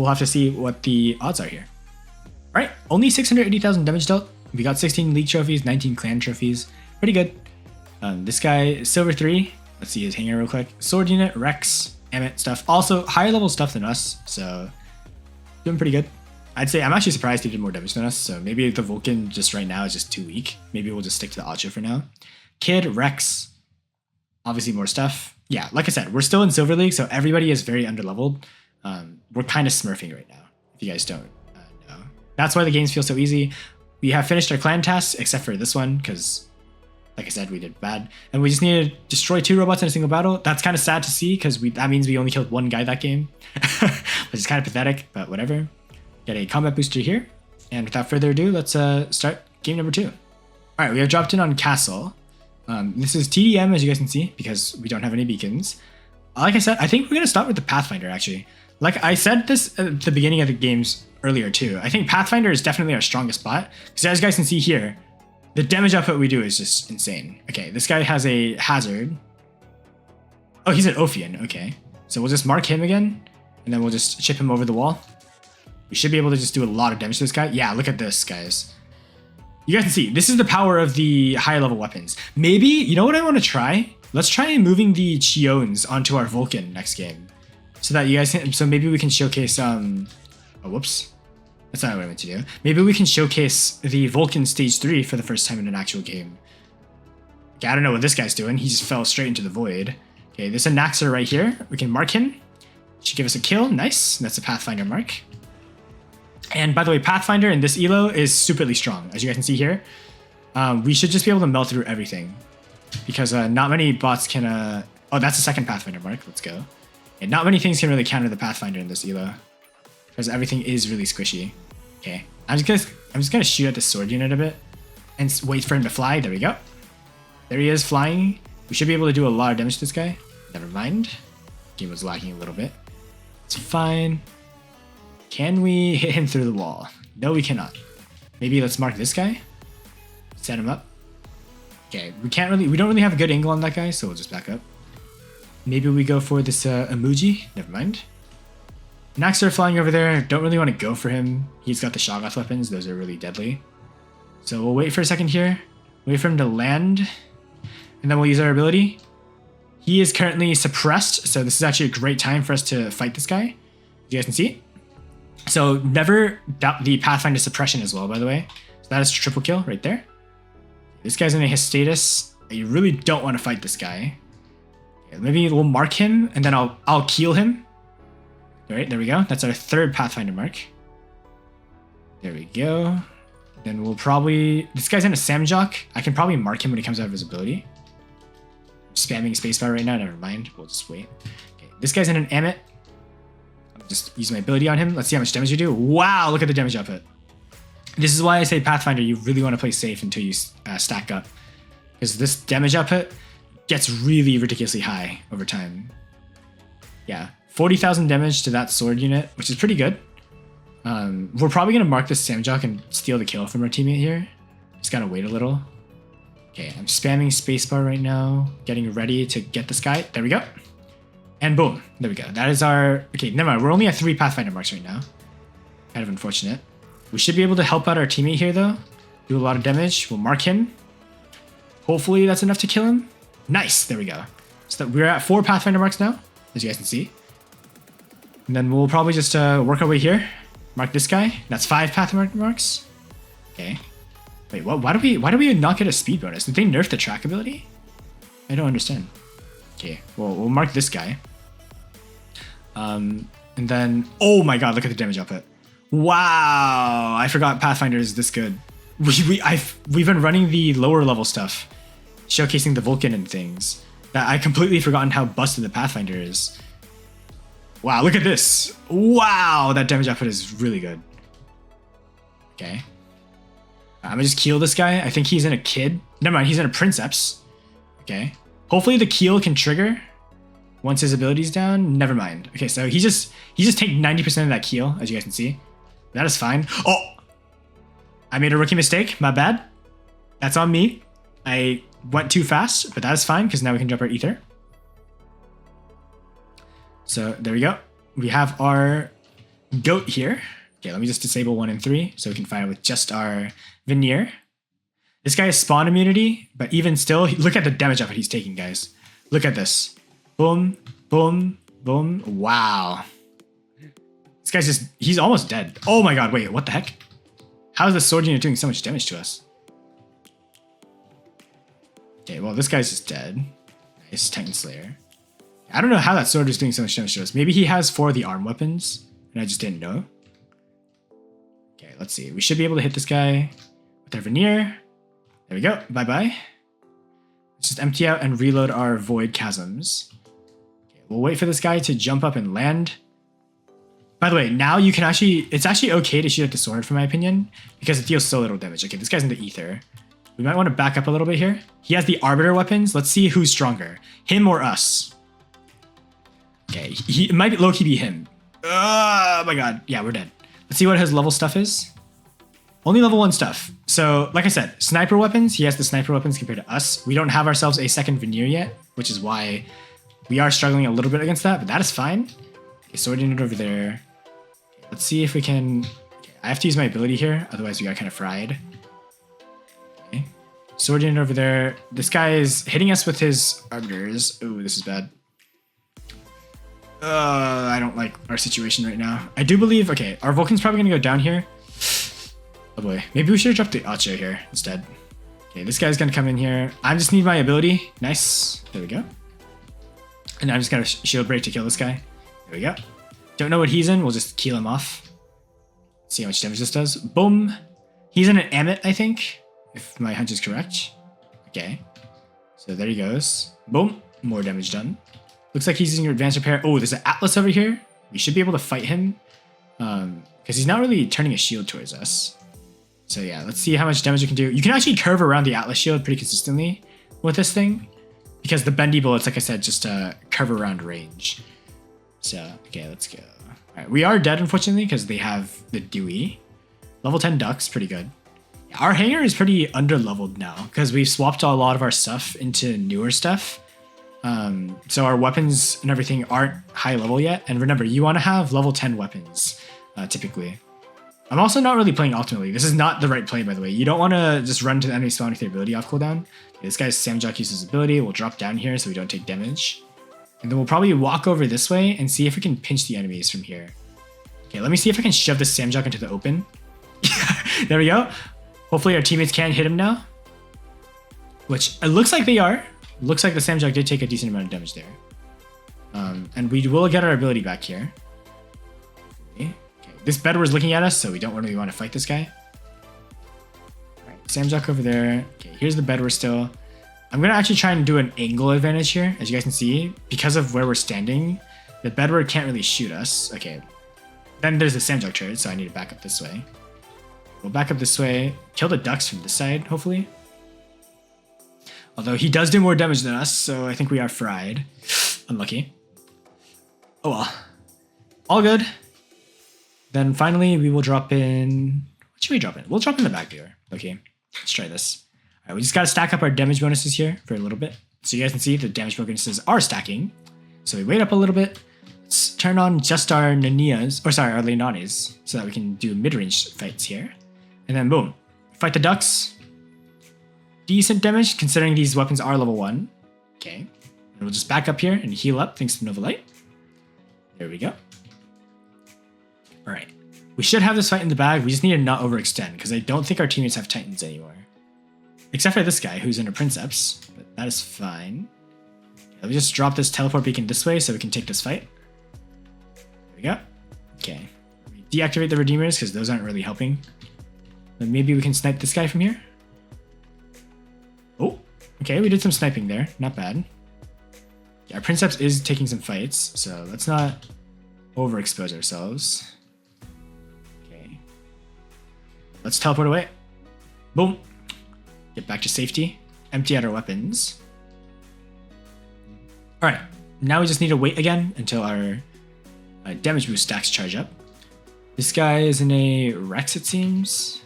have to see what the odds are here. All right, only 680,000 damage dealt. We got 16 league trophies, 19 clan trophies. Pretty good. This guy, Silver 3. Let's see his hanger real quick. Sword unit, Rex, Emmett stuff. Also higher level stuff than us, so doing pretty good. I'd say I'm actually surprised he did more damage than us, so maybe the Vulcan just right now is just too weak. Maybe we'll just stick to the Ocho for now. Kid, Rex, obviously more stuff. Yeah, like I said, we're still in Silver League, so everybody is very underleveled. We're kind of smurfing right now, if you guys don't know. That's why the games feel so easy. We have finished our clan tasks, except for this one, because, like I said, we did bad. And we just need to destroy 2 robots in a single battle. That's kind of sad to see, because that means we only killed 1 guy that game. Which is kind of pathetic, but whatever. Get a combat booster here. And without further ado, let's start game number 2. All right, we have dropped in on Castle. This is TDM, as you guys can see, because we don't have any beacons. Like I said, I think we're going to start with the Pathfinder, actually. Like I said this at the beginning of the games earlier, too. I think Pathfinder is definitely our strongest spot. Because as you guys can see here, the damage output we do is just insane. Okay, this guy has a Hazard. Oh, he's an Ophian. Okay. So we'll just mark him again, and then we'll just chip him over the wall. We should be able to just do a lot of damage to this guy. Yeah, look at this, guys. You guys can see, this is the power of the higher level weapons. Maybe, you know what I want to try? Let's try moving the Chiones onto our Vulcan next game. So that you guys can, so maybe we can showcase, oh, whoops. That's not what I meant to do. Maybe we can showcase the Vulcan Stage 3 for the first time in an actual game. Okay, I don't know what this guy's doing. He just fell straight into the void. Okay, there's a Naxor right here. We can mark him. Should give us a kill. Nice. That's a Pathfinder mark. And by the way, Pathfinder in this elo is superly strong, as you guys can see here. We should just be able to melt through everything, because not many bots can... Oh, that's the second Pathfinder mark. Let's go. And not many things can really counter the Pathfinder in this elo, because everything is really squishy. Okay, I'm just gonna shoot at the sword unit a bit and wait for him to fly. There we go. There he is flying. We should be able to do a lot of damage to this guy. Never mind. Game was lagging a little bit. It's fine. Can we hit him through the wall? No, we cannot. Maybe let's mark this guy. Set him up. Okay, we don't really have a good angle on that guy, so we'll just back up. Maybe we go for this emoji. Never mind. Naxor flying over there. Don't really want to go for him. He's got the Shoggoth weapons. Those are really deadly. So we'll wait for a second here. Wait for him to land. And then we'll use our ability. He is currently suppressed, so this is actually a great time for us to fight this guy. You guys can see it. So never doubt the Pathfinder suppression as well, by the way. So that is triple kill right there. This guy's in a his status. You really don't want to fight this guy. Okay, maybe we'll mark him, and then I'll keel him. All right, there we go. That's our third Pathfinder mark. There we go. Then we'll probably... This guy's in a Samjock. I can probably mark him when he comes out of his ability. I'm spamming spacebar right now. Never mind. We'll just wait. Okay, this guy's in an Amit. I'll just use my ability on him. Let's see how much damage we do. Wow, look at the damage output. This is why I say Pathfinder, you really want to play safe until you stack up. Because this damage output gets really ridiculously high over time. Yeah, 40,000 damage to that sword unit, which is pretty good. We're probably going to mark this Samjok and steal the kill from our teammate here. Just gotta wait a little. Okay, I'm spamming spacebar right now, getting ready to get this guy. There we go. And boom, there we go. That is our... Okay, never mind. We're only at 3 Pathfinder marks right now. Kind of unfortunate. We should be able to help out our teammate here, though. Do a lot of damage. We'll mark him. Hopefully that's enough to kill him. Nice, there we go. So we're at 4 Pathfinder marks now, as you guys can see. And then we'll probably just work our way here. Mark this guy. That's 5 Pathfinder marks. Okay. Wait, what? Why do we not get a speed bonus? Did they nerf the track ability? I don't understand. Okay, well, we'll mark this guy. And then, oh my god, look at the damage output. Wow, I forgot Pathfinder is this good. We've been running the lower level stuff, showcasing the Vulcan and things. That I completely forgotten how busted the Pathfinder is. Wow, look at this. Wow, that damage output is really good. Okay. I'm gonna just keel this guy. I think he's in a kid. Never mind, he's in a Princeps. Okay. Hopefully the keel can trigger once his ability's down. Never mind. Okay, so he just taking 90% of that keel, as you guys can see. That is fine. Oh! I made a rookie mistake. My bad. That's on me. I went too fast, but that is fine because now we can jump our ether. So there we go. We have our goat here. Okay, let me just disable 1 and 3 so we can fire with just our veneer. This guy has spawn immunity, but even still, look at the damage output he's taking, guys. Look at this. Boom, boom, boom. Wow. This guy's he's almost dead. Oh my god, wait, what the heck? How is the sword unit doing so much damage to us? Okay, well, this guy's just dead. Nice, Titan Slayer. I don't know how that sword is doing so much damage to us. Maybe he has 4 of the arm weapons, and I just didn't know. Okay, let's see. We should be able to hit this guy with our veneer. There we go. Bye-bye. Let's just empty out and reload our void chasms. Okay, we'll wait for this guy to jump up and land. By the way, now you can it's actually okay to shoot at the sword, for my opinion, because it deals so little damage. Okay, this guy's in the ether. We might want to back up a little bit here. He has the arbiter weapons. Let's see who's stronger, him or us. Okay, it might be low-key be him. Oh my god. Yeah, we're dead. Let's see what his level stuff is. Only level 1 stuff. So, like I said, sniper weapons. He has the sniper weapons compared to us. We don't have ourselves a second veneer yet, which is why we are struggling a little bit against that, but that is fine. Okay, sword unit over there. Okay, let's see if we can... Okay, I have to use my ability here, otherwise we got kind of fried. Okay. Sword unit over there. This guy is hitting us with his arbiters. Ooh, this is bad. I don't like our situation right now. I do believe... Okay, our Vulcan's probably going to go down here. Oh boy. Maybe we should have dropped the Acho here instead. Okay, this guy's going to come in here. I just need my ability. Nice. There we go. And I'm just going to shield break to kill this guy. There we go. Don't know what he's in. We'll just keel him off. See how much damage this does. Boom. He's in an Amit, I think, if my hunch is correct. Okay. So there he goes. Boom. More damage done. Looks like he's using your advanced repair. Oh, there's an Atlas over here. We should be able to fight him. Because he's not really turning a shield towards us. So yeah, let's see how much damage you can do. You can actually curve around the Atlas shield pretty consistently with this thing. Because the bendy bullets, like I said, just curve around range. So, okay, let's go. Alright, we are dead, unfortunately, because they have the Dewey. Level 10 Ducks, pretty good. Our hangar is pretty under-leveled now, because we've swapped a lot of our stuff into newer stuff. So our weapons and everything aren't high level yet. And remember, you want to have level 10 weapons, typically. I'm also not really playing optimally. This is not the right play, by the way. You don't want to just run to the enemy spawn with your ability off cooldown. Okay, this guy's Samjok uses his ability. We'll drop down here so we don't take damage. And then we'll probably walk over this way and see if we can pinch the enemies from here. Okay, let me see if I can shove this Samjok into the open. There we go. Hopefully our teammates can hit him now. Which it looks like they are. Looks like the Samjok did take a decent amount of damage there. And we will get our ability back here. Okay. This Bedwar's looking at us, so we don't really want to fight this guy. Alright, Samjok over there. Okay, here's the Bedwar still. I'm going to actually try and do an angle advantage here. As you guys can see, because of where we're standing, the Bedwar can't really shoot us. Okay. Then there's the Samjok turret, so I need to back up this way. we'll back up this way. Kill the ducks from this side, hopefully. Although he does do more damage than us, so I think we are fried. Unlucky. Oh well. All good. Then finally, we will drop in... What should we drop in? We'll drop in the back door. Okay, let's try this. All right, we just got to stack up our damage bonuses here for a little bit. So you guys can see the damage bonuses are stacking. So we wait up a little bit. Let's turn on just our Nanias, or sorry, our Lenanis, so that we can do mid-range fights here. And then boom, fight the ducks. Decent damage considering these weapons are level 1. Okay, and we'll just back up here and heal up thanks to Nova Light. There we go. All right, we should have this fight in the bag. We just need to not overextend because I don't think our teammates have Titans anymore. Except for this guy who's in a Princeps, but that is fine. Let me just drop this teleport beacon this way so we can take this fight. There we go. Okay, we deactivate the Redeemers because those aren't really helping. Then maybe we can snipe this guy from here. Oh, okay, we did some sniping there. Not bad. Yeah, our Princeps is taking some fights, so let's not overexpose ourselves. Okay. Let's teleport away. Boom. Get back to safety. Empty out our weapons. Alright, now we just need to wait again until our damage boost stacks charge up. This guy is in a Rex, it seems.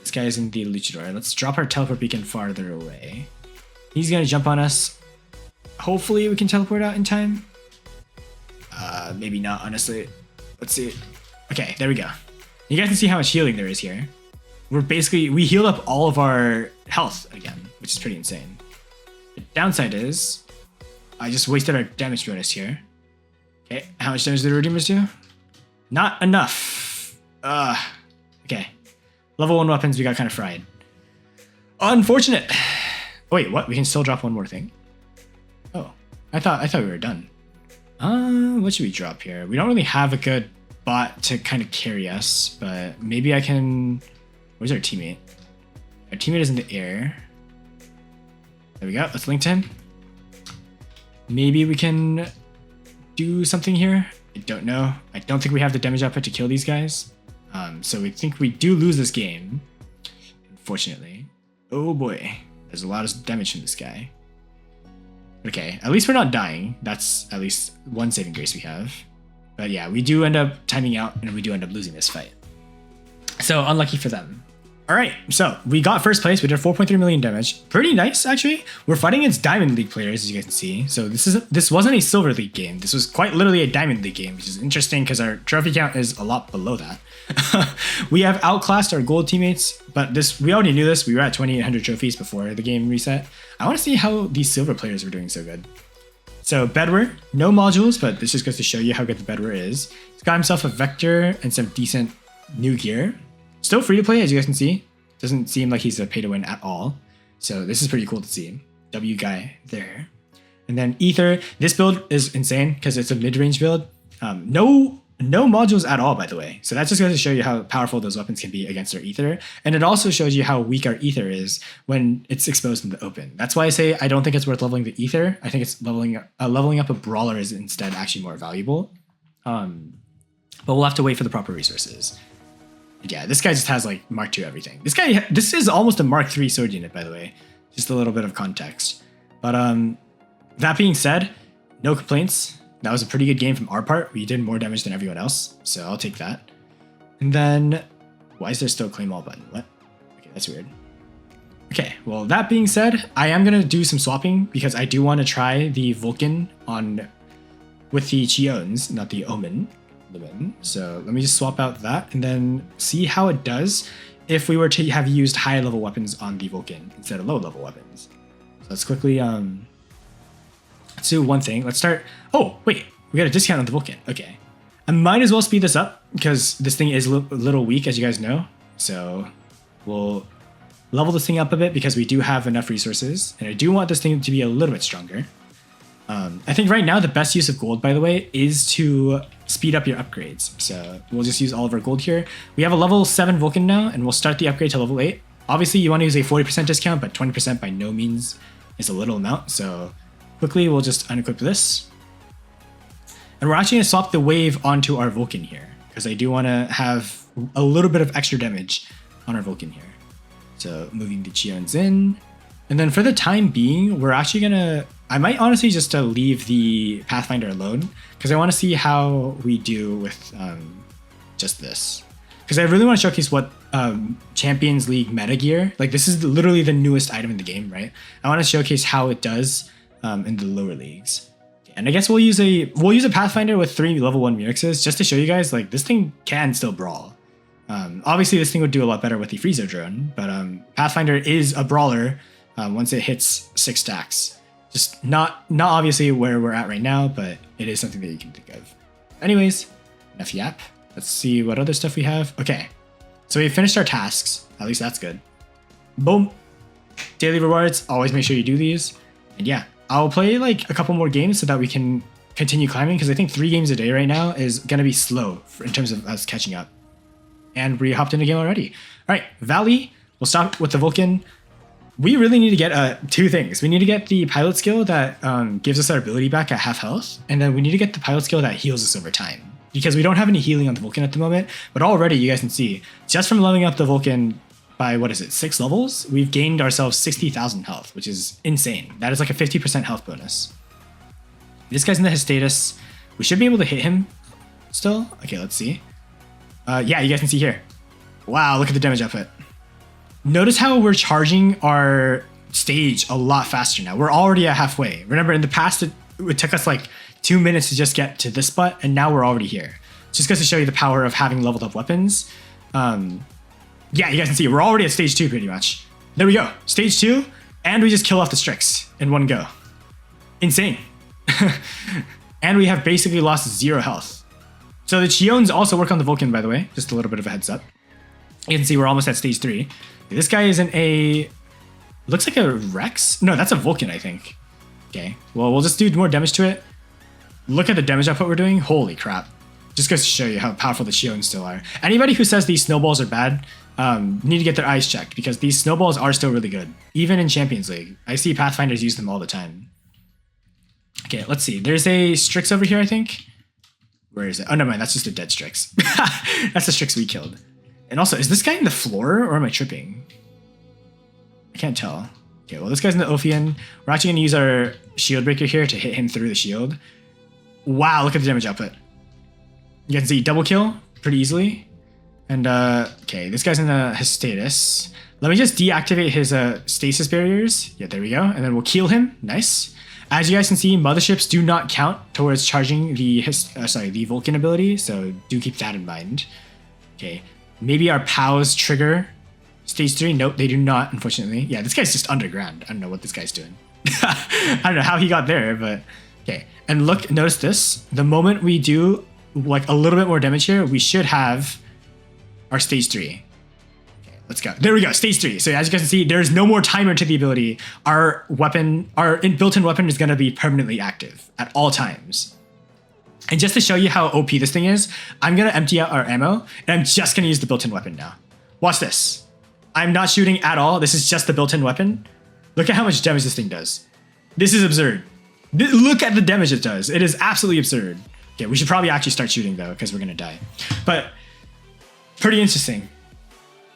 This guy is in the Luchador. Let's drop our teleport beacon farther away. He's gonna jump on us. Hopefully we can teleport out in time. Maybe not, honestly. Let's see. Okay, there we go. You guys can see how much healing there is here. We healed up all of our health again, which is pretty insane. The downside is, I just wasted our damage bonus here. Okay, how much damage did the Redeemers do? Not enough. Okay. Level 1 weapons, we got kind of fried. Unfortunate. Oh, wait, what? We can still drop one more thing? Oh, I thought we were done. What should we drop here? We don't really have a good bot to kind of carry us, but maybe I can... Where's our teammate? Our teammate is in the air. There we go. Let's link to him. Maybe we can do something here. I don't know. I don't think we have the damage output to kill these guys. So we think we do lose this game. Unfortunately. Oh boy. There's a lot of damage from this guy. Okay, at least we're not dying. That's at least one saving grace we have. But yeah, we do end up timing out and we do end up losing this fight. So unlucky for them. All right, so we got first place. We did 4.3 million damage. Pretty nice, actually. We're fighting against Diamond League players, as you guys can see. So this wasn't a Silver League game. This was quite literally a Diamond League game, which is interesting because our trophy count is a lot below that. We have outclassed our gold teammates, but we already knew this. We were at 2,800 trophies before the game reset. I want to see how these silver players were doing so good. So Bedwar, no modules, but this just goes to show you how good the Bedwar is. He's got himself a Vector and some decent new gear. Still free to play, as you guys can see. Doesn't seem like he's a pay to win at all. So this is pretty cool to see. W guy there. And then Ether. This build is insane because it's a mid-range build. No modules at all, by the way. So that just goes to show you how powerful those weapons can be against our Ether. And it also shows you how weak our Ether is when it's exposed in the open. That's why I say I don't think it's worth leveling the Ether. I think it's leveling up a Brawler is instead actually more valuable. But we'll have to wait for the proper resources. Yeah, this guy just has like Mark II everything. This is almost a Mark III sword unit, by the way. Just a little bit of context. But that being said, no complaints. That was a pretty good game from our part. We did more damage than everyone else, so I'll take that. And then, why is there still a claim all button? What? Okay, that's weird. Okay, well, that being said, I am going to do some swapping because I do want to try the Vulcan with the Chiones, not the Omen. So let me just swap out that and then see how it does if we were to have used higher level weapons on the Vulcan instead of low level weapons. So let's quickly let's do one thing. Let's start. Oh wait, we got a discount on the Vulcan. Okay, I might as well speed this up because this thing is a little weak, as you guys know. So we'll level this thing up a bit because we do have enough resources, and I do want this thing to be a little bit stronger. I think right now the best use of gold, by the way, is to speed up your upgrades. So we'll just use all of our gold here. We have a level 7 Vulcan now, and we'll start the upgrade to level 8. Obviously, you want to use a 40% discount, but 20% by no means is a little amount. So quickly, we'll just unequip this. And we're actually going to swap the wave onto our Vulcan here, because I do want to have a little bit of extra damage on our Vulcan here. So moving the Cheons in. And then for the time being, we're actually gonna, I might honestly just leave the Pathfinder alone because I want to see how we do with just this. Because I really want to showcase what Champions League meta gear, like this is literally the newest item in the game, right? I want to showcase how it does in the lower leagues. And I guess we'll use a Pathfinder with 3 level 1 Murixes just to show you guys like this thing can still brawl. Obviously this thing would do a lot better with the Friezo drone, but Pathfinder is a brawler once it hits 6 stacks. Just not obviously where we're at right now, but it is something that you can think of. Anyways, enough yap. Let's see what other stuff we have. Okay, so we finished our tasks. At least that's good. Boom. Daily rewards. Always make sure you do these. And yeah, I'll play like a couple more games so that we can continue climbing because I think 3 games a day right now is going to be slow in terms of us catching up. And we hopped in the game already. All right, Valley. We'll stop with the Vulcan. We really need to get 2 things. We need to get the pilot skill that gives us our ability back at half health. And then we need to get the pilot skill that heals us over time. Because we don't have any healing on the Vulcan at the moment. But already you guys can see, just from leveling up the Vulcan by, 6 levels, we've gained ourselves 60,000 health, which is insane. That is like a 50% health bonus. This guy's in the his status. We should be able to hit him still. Okay, let's see. Yeah, you guys can see here. Wow, look at the damage output. Notice how we're charging our stage a lot faster now. We're already at halfway. Remember, in the past, it took us like 2 minutes to just get to this spot, and now we're already here. Just goes to show you the power of having leveled up weapons. Yeah, you guys can see we're already at stage 2 pretty much. There we go, stage 2, and we just kill off the Strix in one go. Insane. And we have basically lost 0 health. So the Cheons also work on the Vulcan, by the way, just a little bit of a heads up. You can see we're almost at stage 3. This guy is in a, looks like a Rex? No, that's a Vulcan, I think. Okay, well, we'll just do more damage to it. Look at the damage output we're doing. Holy crap. Just goes to show you how powerful the Cheons still are. Anybody who says these snowballs are bad, need to get their eyes checked because these snowballs are still really good. Even in Champions League. I see Pathfinders use them all the time. Okay, let's see. There's a Strix over here, I think. Where is it? Oh, no, mind. That's just a dead Strix. That's the Strix we killed. And also, is this guy in the floor or am I tripping? I can't tell. Okay, well, this guy's in the Ophion. We're actually going to use our shield breaker here to hit him through the shield. Wow, look at the damage output. You can see double kill pretty easily. And, okay, this guy's in his status. Let me just deactivate his stasis barriers. Yeah, there we go. And then we'll kill him. Nice. As you guys can see, motherships do not count towards charging the Vulcan ability, so do keep that in mind. Okay, maybe our POWs trigger stage 3. Nope, they do not, unfortunately. Yeah, this guy's just underground. I don't know what this guy's doing. I don't know how he got there, but okay. And look, notice this. The moment we do like a little bit more damage here, we should have our stage 3. Okay, let's go. There we go, stage 3. So as you guys can see, there's no more timer to the ability. Our weapon, our built-in weapon is gonna be permanently active at all times. And just to show you how OP this thing is, I'm gonna empty out our ammo and I'm just gonna use the built-in weapon now. Watch this. I'm not shooting at all. This is just the built-in weapon. Look at how much damage this thing does. This is absurd. Look at the damage it does. It is absolutely absurd. Okay, we should probably actually start shooting though, because we're gonna die. But pretty interesting.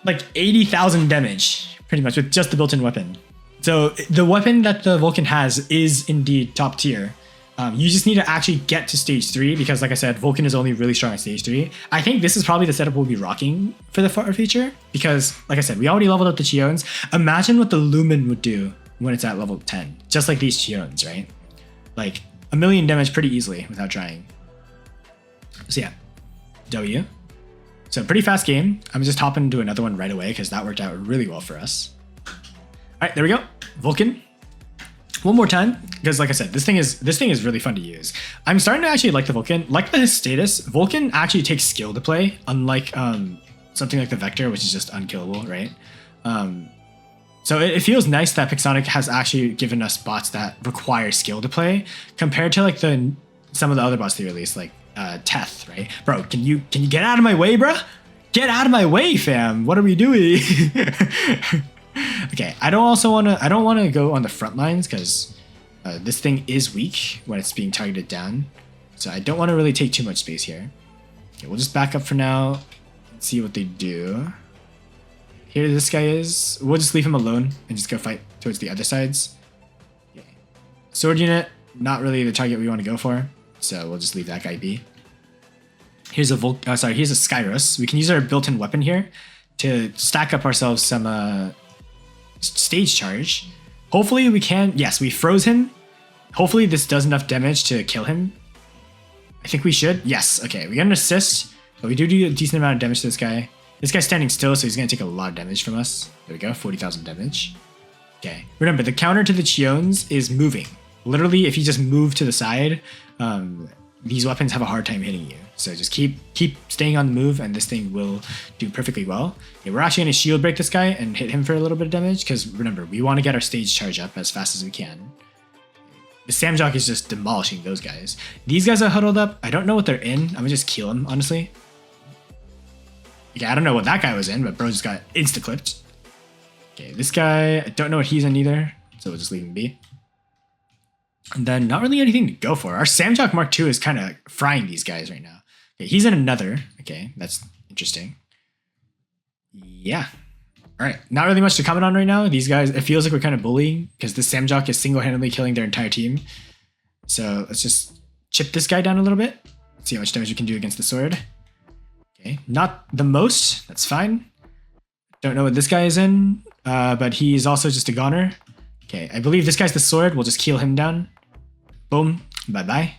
Like 80,000 damage, pretty much, with just the built-in weapon. So the weapon that the Vulcan has is indeed top tier. You just need to actually get to stage 3 because, like I said, Vulcan is only really strong at stage 3. I think this is probably the setup we'll be rocking for the far future because, like I said, we already leveled up the Cheons. Imagine what the Lumen would do when it's at level 10, just like these Cheons, right? Like 1 million damage pretty easily without trying. So yeah, W. So pretty fast game. I'm just hopping into another one right away because that worked out really well for us. All right, there we go. Vulcan. One more time, because like I said, this thing is really fun to use. I'm starting to actually like the Vulcan. Like the status, Vulcan actually takes skill to play, unlike something like the Vector, which is just unkillable, right? So it feels nice that Pixonic has actually given us bots that require skill to play, compared to like some of the other bots they released, like Teth, right? Bro, can you get out of my way, bro? Get out of my way, fam. What are we doing? Okay, I don't want to go on the front lines because this thing is weak when it's being targeted down. So I don't want to really take too much space here. Okay, we'll just back up for now and see what they do. here this guy is. We'll just leave him alone and just go fight towards the other sides. Okay. Sword unit, not really the target we want to go for, so we'll just leave that guy be. Here's a here's a Skyros. We can use our built-in weapon here to stack up ourselves some stage charge. Hopefully we can. Yes, we froze him. Hopefully this does enough damage to kill him. I think we should. Yes. Okay, we got an assist, but we do a decent amount of damage to this guy. This guy's standing still, so he's going to take a lot of damage from us. There we go, 40,000 damage. Okay, remember, the counter to the Chiones is moving. Literally, if you just move to the side, these weapons have a hard time hitting you. So just keep staying on the move, and this thing will do perfectly well. Okay, we're actually going to shield break this guy and hit him for a little bit of damage, because remember, we want to get our stage charge up as fast as we can. The Samjock is just demolishing those guys. These guys are huddled up. I don't know what they're in. I'm going to just kill them, honestly. Okay, I don't know what that guy was in, but bro just got insta-clipped. Okay, this guy, I don't know what he's in either, so we'll just leave him be. And then not really anything to go for. Our Samjock Mark II is kind of frying these guys right now. Okay, he's in another. Okay, that's interesting. Yeah. All right, not really much to comment on right now. These guys, it feels like we're kind of bullying because the Samjock is single-handedly killing their entire team. So let's just chip this guy down a little bit. See how much damage we can do against the sword. Okay, not the most. That's fine. Don't know what this guy is in, but he's also just a goner. Okay, I believe this guy's the sword. We'll just kill him down. Boom. Bye-bye.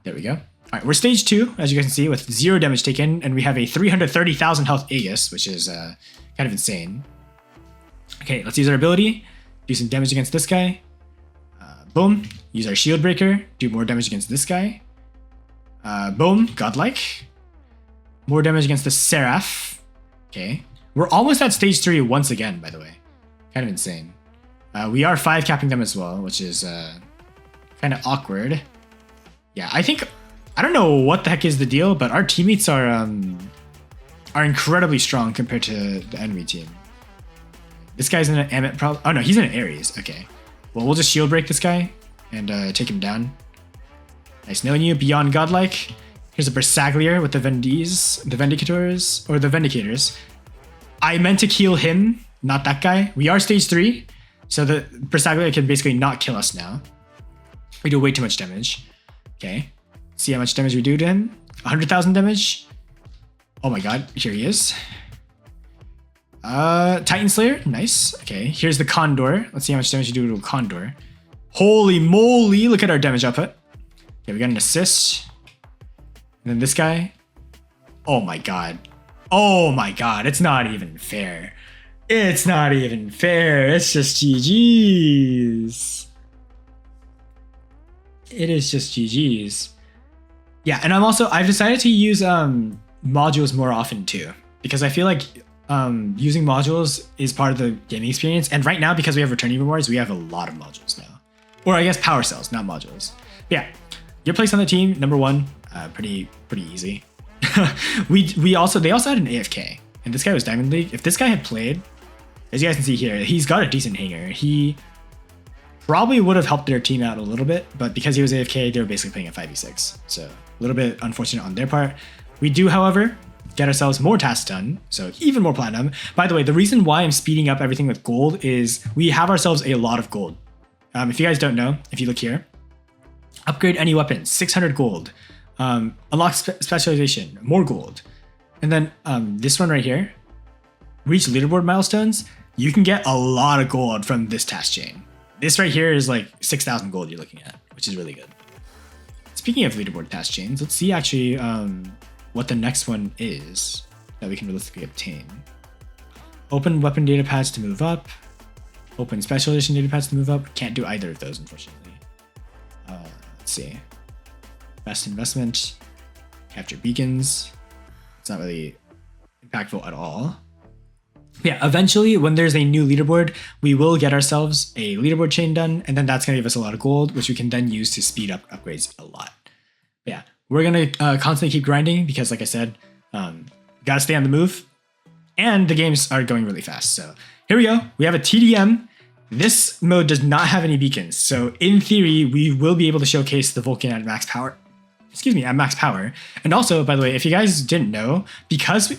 There we go. All right, we're stage 2, as you guys can see, with 0 damage taken, and we have a 330,000 health Aegis, which is kind of insane. Okay, let's use our ability. Do some damage against this guy. Boom. Use our shield breaker. Do more damage against this guy. Boom. Godlike. More damage against the Seraph. Okay. We're almost at stage 3 once again, by the way. Kind of insane. We are 5 capping them as well, which is kind of awkward. Yeah, I don't know what the heck is the deal, but our teammates are incredibly strong compared to the enemy team. This guy's in an Amit problem. Oh no, he's in an Ares. Okay. Well, we'll just shield break this guy and take him down. Nice knowing you, beyond godlike. Here's a Bersaglier with the Vindicators, or the Vindicators. I meant to kill him, not that guy. We are stage 3, so the Bersaglier can basically not kill us now. We do way too much damage. Okay, see how much damage we do to him. 100,000 damage. Oh my god, here he is. Titan Slayer, nice. Okay, here's the Condor. Let's see how much damage you do to a Condor. Holy moly, look at our damage output. Okay, we got an assist. And then this guy. Oh my god. Oh my god, it's not even fair. It's not even fair. It's just GG's. It is just GG's. Yeah, and I've decided to use modules more often too, because I feel like using modules is part of the gaming experience. And right now, because we have returning rewards, we have a lot of modules now. Or I guess power cells, not modules. But yeah, your place on the team, number 1, pretty easy. They also had an AFK, and this guy was Diamond League. If this guy had played, as you guys can see here, he's got a decent hanger. He probably would have helped their team out a little bit, but because he was AFK, they were basically playing a 5v6. So a little bit unfortunate on their part. We do, however, get ourselves more tasks done, so even more platinum. By the way, the reason why I'm speeding up everything with gold is we have ourselves a lot of gold. If you guys don't know, if you look here, upgrade any weapon, 600 gold. Unlock specialization, more gold. And then this one right here, reach leaderboard milestones, you can get a lot of gold from this task chain. This right here is like 6,000 gold you're looking at, which is really good. Speaking of leaderboard task chains, let's see actually what the next one is that we can realistically obtain. Open weapon data pads to move up. Open specialization data pads to move up. Can't do either of those, unfortunately. Let's see. Best investment. Capture beacons. It's not really impactful at all. Yeah, eventually, when there's a new leaderboard, we will get ourselves a leaderboard chain done, and then that's going to give us a lot of gold, which we can then use to speed up upgrades a lot. But yeah, we're going to constantly keep grinding because, like I said, got to stay on the move, and the games are going really fast. So here we go. We have a TDM. This mode does not have any beacons, so in theory, we will be able to showcase the Vulcan at max power. Excuse me, at max power. And also, by the way, if you guys didn't know, because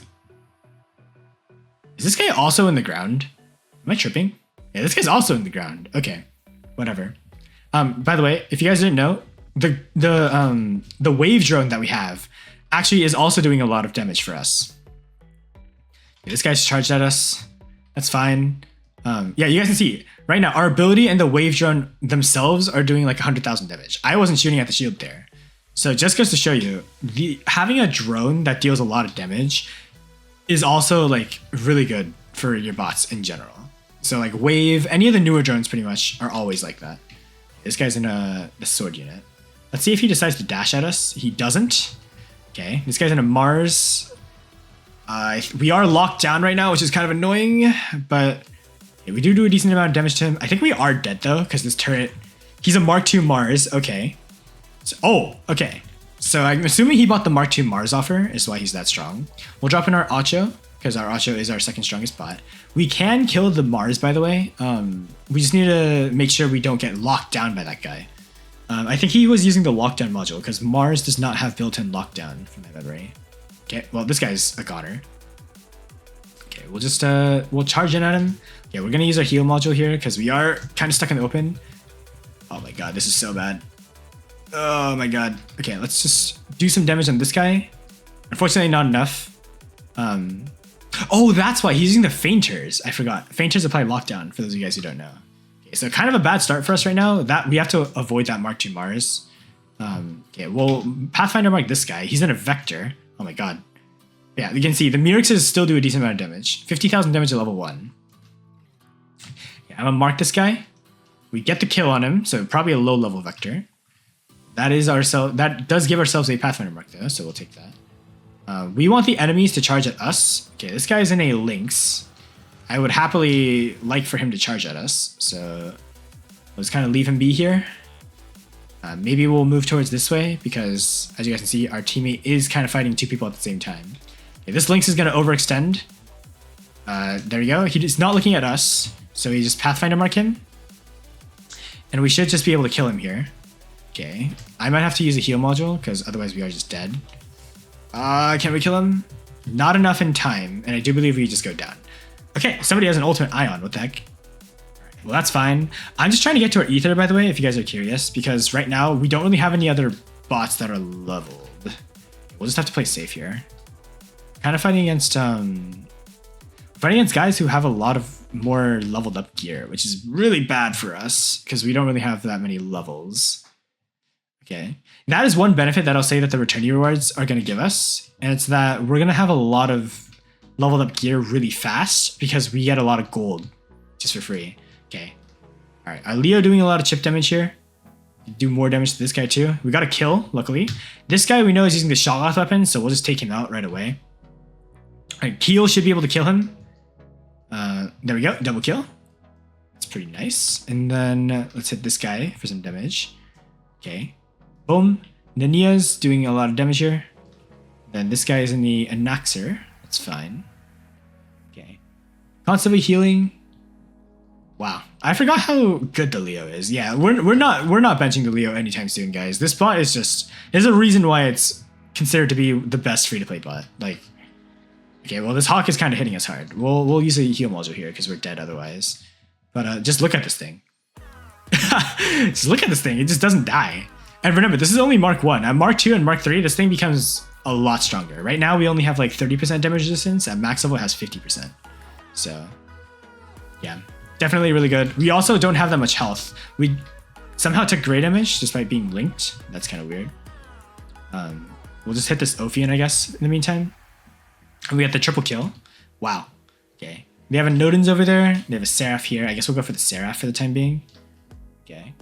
this guy also in the ground? Am I tripping? Yeah, this guy's also in the ground. Okay, whatever. By the way, if you guys didn't know, the wave drone that we have actually is also doing a lot of damage for us. Okay, this guy's charged at us. That's fine. Yeah, you guys can see right now our ability and the wave drone themselves are doing like 100,000 damage. I wasn't shooting at the shield there. So just goes to show you, having a drone that deals a lot of damage is also like really good for your bots in general. So like wave, any of the newer drones pretty much are always like that. This guy's in the sword unit. Let's see if he decides to dash at us. He doesn't. Okay, this guy's in a Mars. We are locked down right now, which is kind of annoying, but we do a decent amount of damage to him. I think we are dead though, because this turret, he's a Mark II Mars. Okay. So, okay. So I'm assuming he bought the Mark II Mars offer, is why he's that strong. We'll drop in our Acho, because our Acho is our second strongest bot. We can kill the Mars, by the way. We just need to make sure we don't get locked down by that guy. I think he was using the lockdown module, because Mars does not have built-in lockdown, from my memory. Okay, well, this guy's a goner. Okay, we'll just, we'll charge in at him. Yeah, we're gonna use our heal module here, because we are kind of stuck in the open. Oh my god, this is so bad. Oh my god. Okay, let's just do some damage on this guy. Unfortunately, not enough. Oh, that's why he's using the feinters. I forgot. Feinters apply lockdown, for those of you guys who don't know. Okay, so kind of a bad start for us right now. That we have to avoid that Mark II Mars. Okay, we'll Pathfinder mark this guy. He's in a vector. Oh my god. Yeah, you can see the Mirexes still do a decent amount of damage. 50,000 damage at level 1. Yeah, I'm gonna mark this guy. We get the kill on him, so probably a low level vector. That does give ourselves a Pathfinder mark though, so we'll take that. We want the enemies to charge at us. Okay, this guy's in a Lynx. I would happily like for him to charge at us, so let's kind of leave him be here. Maybe we'll move towards this way, because as you guys can see, our teammate is kind of fighting two people at the same time. Okay, this Lynx is going to overextend. There we go. He's not looking at us, so we just Pathfinder mark him. And we should just be able to kill him here. Okay, I might have to use a heal module, because otherwise we are just dead. Can we kill him? Not enough in time, and I do believe we just go down. Okay, somebody has an ultimate ion, what the heck? Well, that's fine. I'm just trying to get to our ether, by the way, if you guys are curious, because right now we don't really have any other bots that are leveled. We'll just have to play safe here. Kind of fighting against guys who have a lot of more leveled up gear, which is really bad for us, because we don't really have that many levels. Okay, that is one benefit that I'll say that the returnee rewards are going to give us, and it's that we're going to have a lot of leveled up gear really fast because we get a lot of gold just for free. Okay, all right, our Leo doing a lot of chip damage here. Do more damage to this guy too. We got a kill, luckily. This guy we know is using the Shoggoth weapon, so we'll just take him out right away. All right, Keel should be able to kill him. There we go, double kill. That's pretty nice. And then let's hit this guy for some damage. Okay. Boom. Nania's doing a lot of damage here. Then this guy is in the Anaxer. That's fine. Okay. Constantly healing. Wow. I forgot how good the Leo is. Yeah, we're not benching the Leo anytime soon, guys. This bot is just, there's a reason why it's considered to be the best free-to-play bot. Like, okay, well, this Hawk is kind of hitting us hard. We'll use a heal module here because we're dead otherwise. But just look at this thing. Just look at this thing. It just doesn't die. And remember, this is only Mark 1. At Mark 2 and Mark 3, this thing becomes a lot stronger. Right now, we only have like 30% damage resistance. At max level, it has 50%. So, yeah, definitely really good. We also don't have that much health. We somehow took great damage just by being linked. That's kind of weird. We'll just hit this Ophion, I guess, in the meantime. And we got the triple kill. Wow. Okay. They have a Nodens over there. They have a Seraph here. I guess we'll go for the Seraph for the time being. Okay.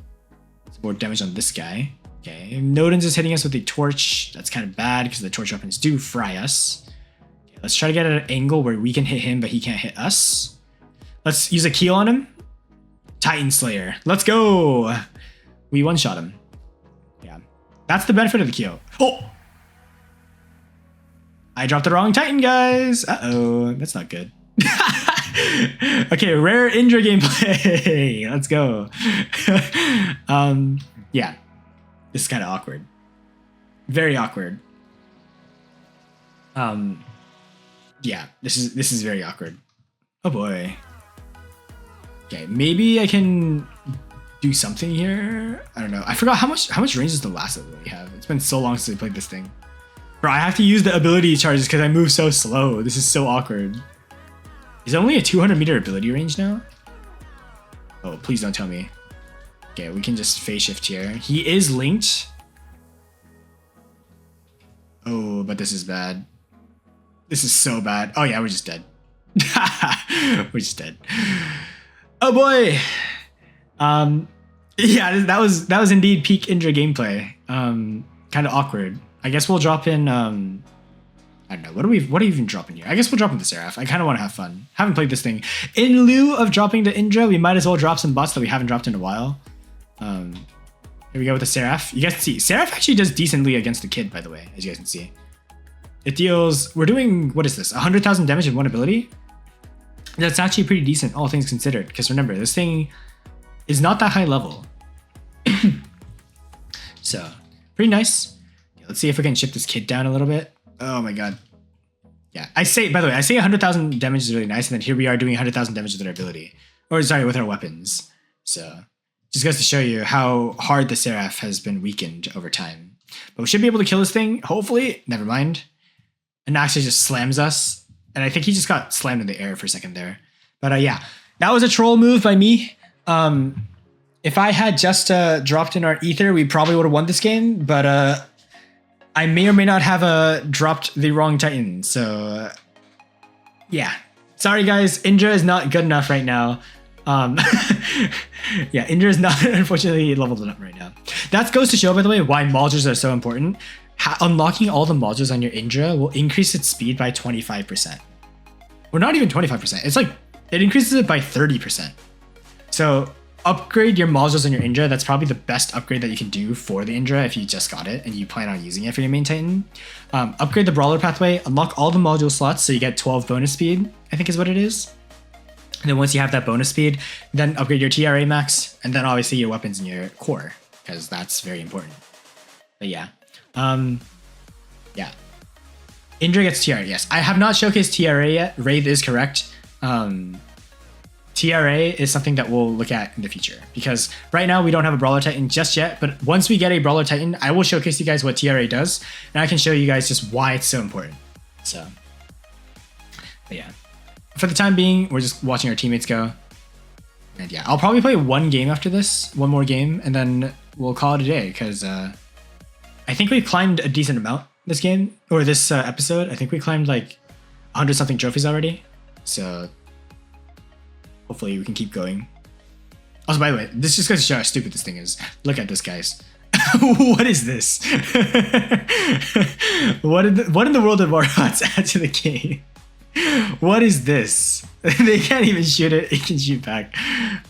Some more damage on this guy. Okay. Nodens is hitting us with the torch. That's kind of bad because the torch weapons do fry us. Okay, let's try to get at an angle where we can hit him, but he can't hit us. Let's use a keel on him. Titan Slayer. Let's go. We one-shot him. Yeah. That's the benefit of the keel. Oh! I dropped the wrong Titan, guys. Uh-oh. That's not good. Okay, rare Indra gameplay. Let's go. Yeah. This is kind of awkward. Very awkward. Yeah, this is very awkward. Oh boy. Okay, maybe I can do something here. I don't know. I forgot how much range does the last ability have? It's been so long since I played this thing. Bro, I have to use the ability charges because I move so slow. This is so awkward. Is it only a 200 meter ability range now? Oh, please don't tell me. Okay, we can just phase shift here. He is linked. Oh, but this is bad. This is so bad. Oh yeah, we're just dead. We're just dead. Oh boy. Yeah, that was indeed peak Indra gameplay. Kind of awkward. I guess we'll drop in. I don't know. What do we even drop in here? I guess we'll drop in the Seraph. I kind of want to have fun. Haven't played this thing. In lieu of dropping the Indra, we might as well drop some bots that we haven't dropped in a while. Here we go with the Seraph. You guys can see Seraph actually does decently against the Kid, by the way, as you guys can see. It deals. We're doing, what is this? 100,000 damage in one ability. That's actually pretty decent, all things considered. Because remember, this thing is not that high level. So pretty nice. Let's see if we can chip this Kid down a little bit. Oh my god. Yeah, by the way, I say 100,000 damage is really nice, and then here we are doing 100,000 damage with our ability. Or sorry, with our weapons. So just goes to show you how hard the Seraph has been weakened over time. But we should be able to kill this thing, hopefully. Never mind. And actually just slams us. And I think he just got slammed in the air for a second there. But yeah, that was a troll move by me. If I had just dropped in our ether, we probably would have won this game. But I may or may not have dropped the wrong Titan. So yeah, sorry guys, Indra is not good enough right now. Yeah, Indra is not unfortunately leveled up right now. That goes to show, by the way, why modules are so important. Unlocking all the modules on your Indra will increase its speed by 25%. Or not even 25%. It's like, it increases it by 30%. So upgrade your modules on your Indra. That's probably the best upgrade that you can do for the Indra if you just got it and you plan on using it for your main Titan. Upgrade the Brawler pathway, unlock all the module slots so you get 12 bonus speed, I think is what it is. And then once you have that bonus speed, then upgrade your TRA max, and then obviously your weapons and your core, because that's very important. But yeah. Yeah. Indra gets TRA, yes. I have not showcased TRA yet. Wraith is correct. TRA is something that we'll look at in the future, because right now we don't have a Brawler Titan just yet, but once we get a Brawler Titan, I will showcase you guys what TRA does, and I can show you guys just why it's so important. So, but yeah. For the time being, we're just watching our teammates go. And yeah, I'll probably play one game after this, one more game, and then we'll call it a day, because I think we climbed a decent amount this game, or this episode. I think we climbed like 100-something trophies already. So hopefully we can keep going. Also, by the way, this just goes to show how stupid this thing is. Look at this, guys. What is this? What in the world did War Robots add to the game? What is this? They can't even shoot it. It can shoot back.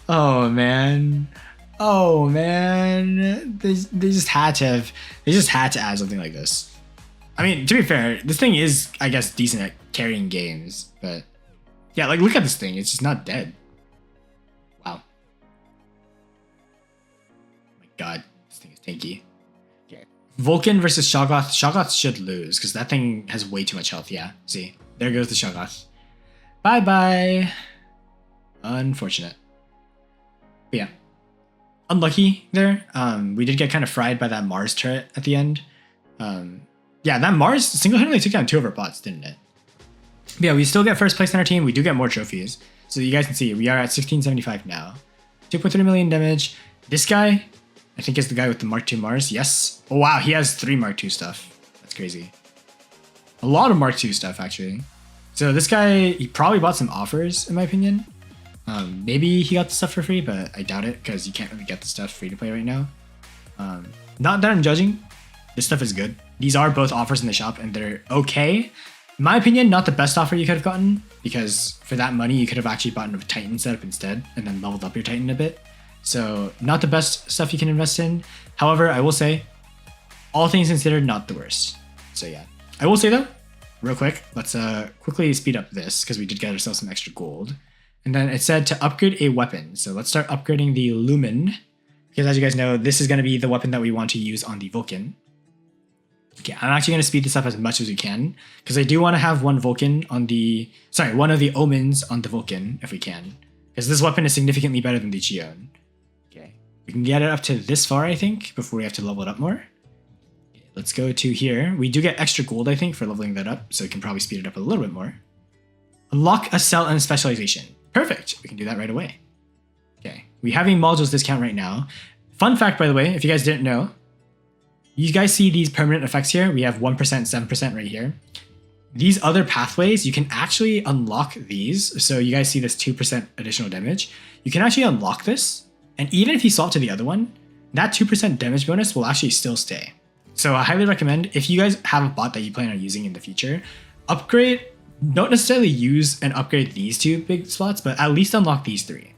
Oh man. Oh man. They just had to add something like this. I mean, to be fair, this thing is, I guess, decent at carrying games, but yeah, like look at this thing. It's just not dead. Wow. Oh my god, this thing is tanky. Okay. Vulcan versus Shoggoth. Shoggoth should lose because that thing has way too much health. Yeah, see. There goes the Shoggoth. Bye-bye. Unfortunate. But yeah. Unlucky there. We did get kind of fried by that Mars turret at the end. Yeah, that Mars single-handedly took down 2 of our bots, didn't it? But yeah, we still get first place on our team. We do get more trophies. So you guys can see, we are at 1675 now. 2.3 million damage. This guy, I think is the guy with the Mark II Mars. Yes. Oh wow, he has 3 Mark II stuff. That's crazy. A lot of Mark II stuff, actually. So this guy, he probably bought some offers, in my opinion. Maybe he got the stuff for free, but I doubt it, because you can't really get the stuff free to play right now. Not that I'm judging. This stuff is good. These are both offers in the shop, and they're okay. In my opinion, not the best offer you could have gotten, because for that money, you could have actually bought a Titan setup instead, and then leveled up your Titan a bit. So not the best stuff you can invest in. However, I will say, all things considered, not the worst. So yeah. I will say though, real quick, let's quickly speed up this because we did get ourselves some extra gold. And then it said to upgrade a weapon. So let's start upgrading the Lumen, because as you guys know, this is going to be the weapon that we want to use on the Vulcan. Okay, I'm actually going to speed this up as much as we can because I do want to have one of the Omens on the Vulcan if we can. Because this weapon is significantly better than the Chion. Okay, we can get it up to this far, I think, before we have to level it up more. Okay, let's go to here. We do get extra gold, I think, for leveling that up, so we can probably speed it up a little bit more. Unlock a cell and specialization. Perfect, we can do that right away. Okay, we have a modules discount right now. Fun fact, by the way, if you guys didn't know, you guys see these permanent effects here? We have 1%, 7% right here. These other pathways, you can actually unlock these. So you guys see this 2% additional damage. You can actually unlock this. And even if you swap to the other one, that 2% damage bonus will actually still stay. So I highly recommend, if you guys have a bot that you plan on using in the future, upgrade, don't necessarily use and upgrade these two big slots, but at least unlock these three.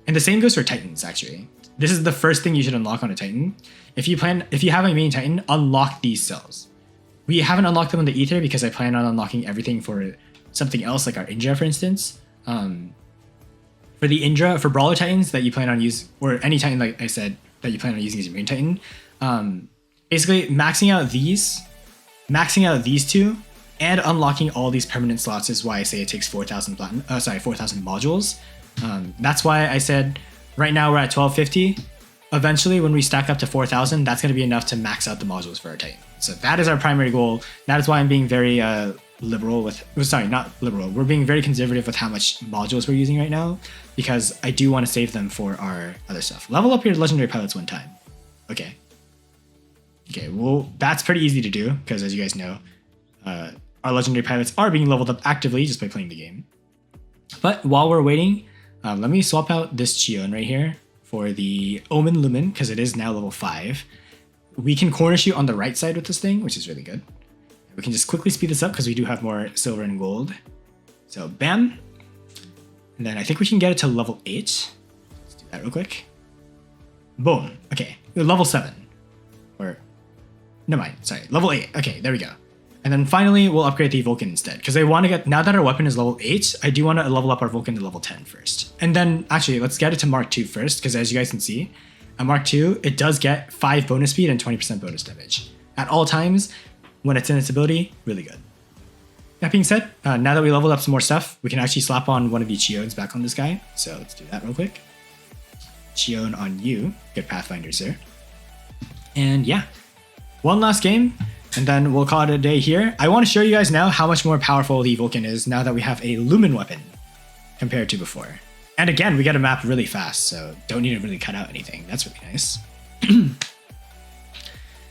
And the same goes for Titans, actually. This is the first thing you should unlock on a Titan. If you have a main Titan, unlock these cells. We haven't unlocked them on the Ether because I plan on unlocking everything for something else, like our Indra, for instance. For the Indra, for Brawler Titans that you plan on using, or any Titan, like I said, that you plan on using as your main Titan, basically maxing out these two, and unlocking all these permanent slots is why I say it takes 4,000 modules. That's why I said right now we're at 1250. Eventually, when we stack up to 4,000, that's going to be enough to max out the modules for our Titan. So that is our primary goal. That is why I'm being very liberal with, not liberal. We're being very conservative with how much modules we're using right now, because I do want to save them for our other stuff. Level up your legendary pilots one time. Okay. Okay, well, that's pretty easy to do, because as you guys know, our legendary pilots are being leveled up actively just by playing the game. But while we're waiting, let me swap out this Chion right here for the Omen Lumen, because it is now level 5. We can corner shoot on the right side with this thing, which is really good. We can just quickly speed this up because we do have more silver and gold. So bam. And then I think we can get it to level 8. Let's do that real quick. Boom. Okay, level 7. Or, never mind, sorry, level 8. Okay, there we go. And then finally, we'll upgrade the Vulcan instead. Because I want to get, now that our weapon is level 8, I do want to level up our Vulcan to level 10 first. And then, actually, let's get it to Mark 2 first, because as you guys can see, at Mark 2, it does get 5 bonus speed and 20% bonus damage. At all times, when it's in its ability, really good. That being said, now that we leveled up some more stuff, we can actually slap on one of the Chions back on this guy. So let's do that real quick. Chion on you. Good Pathfinder, sir. And yeah, one last game, and then we'll call it a day here. I want to show you guys now how much more powerful the Vulcan is now that we have a Lumen weapon compared to before. And again, we get a map really fast, so don't need to really cut out anything. That's really nice.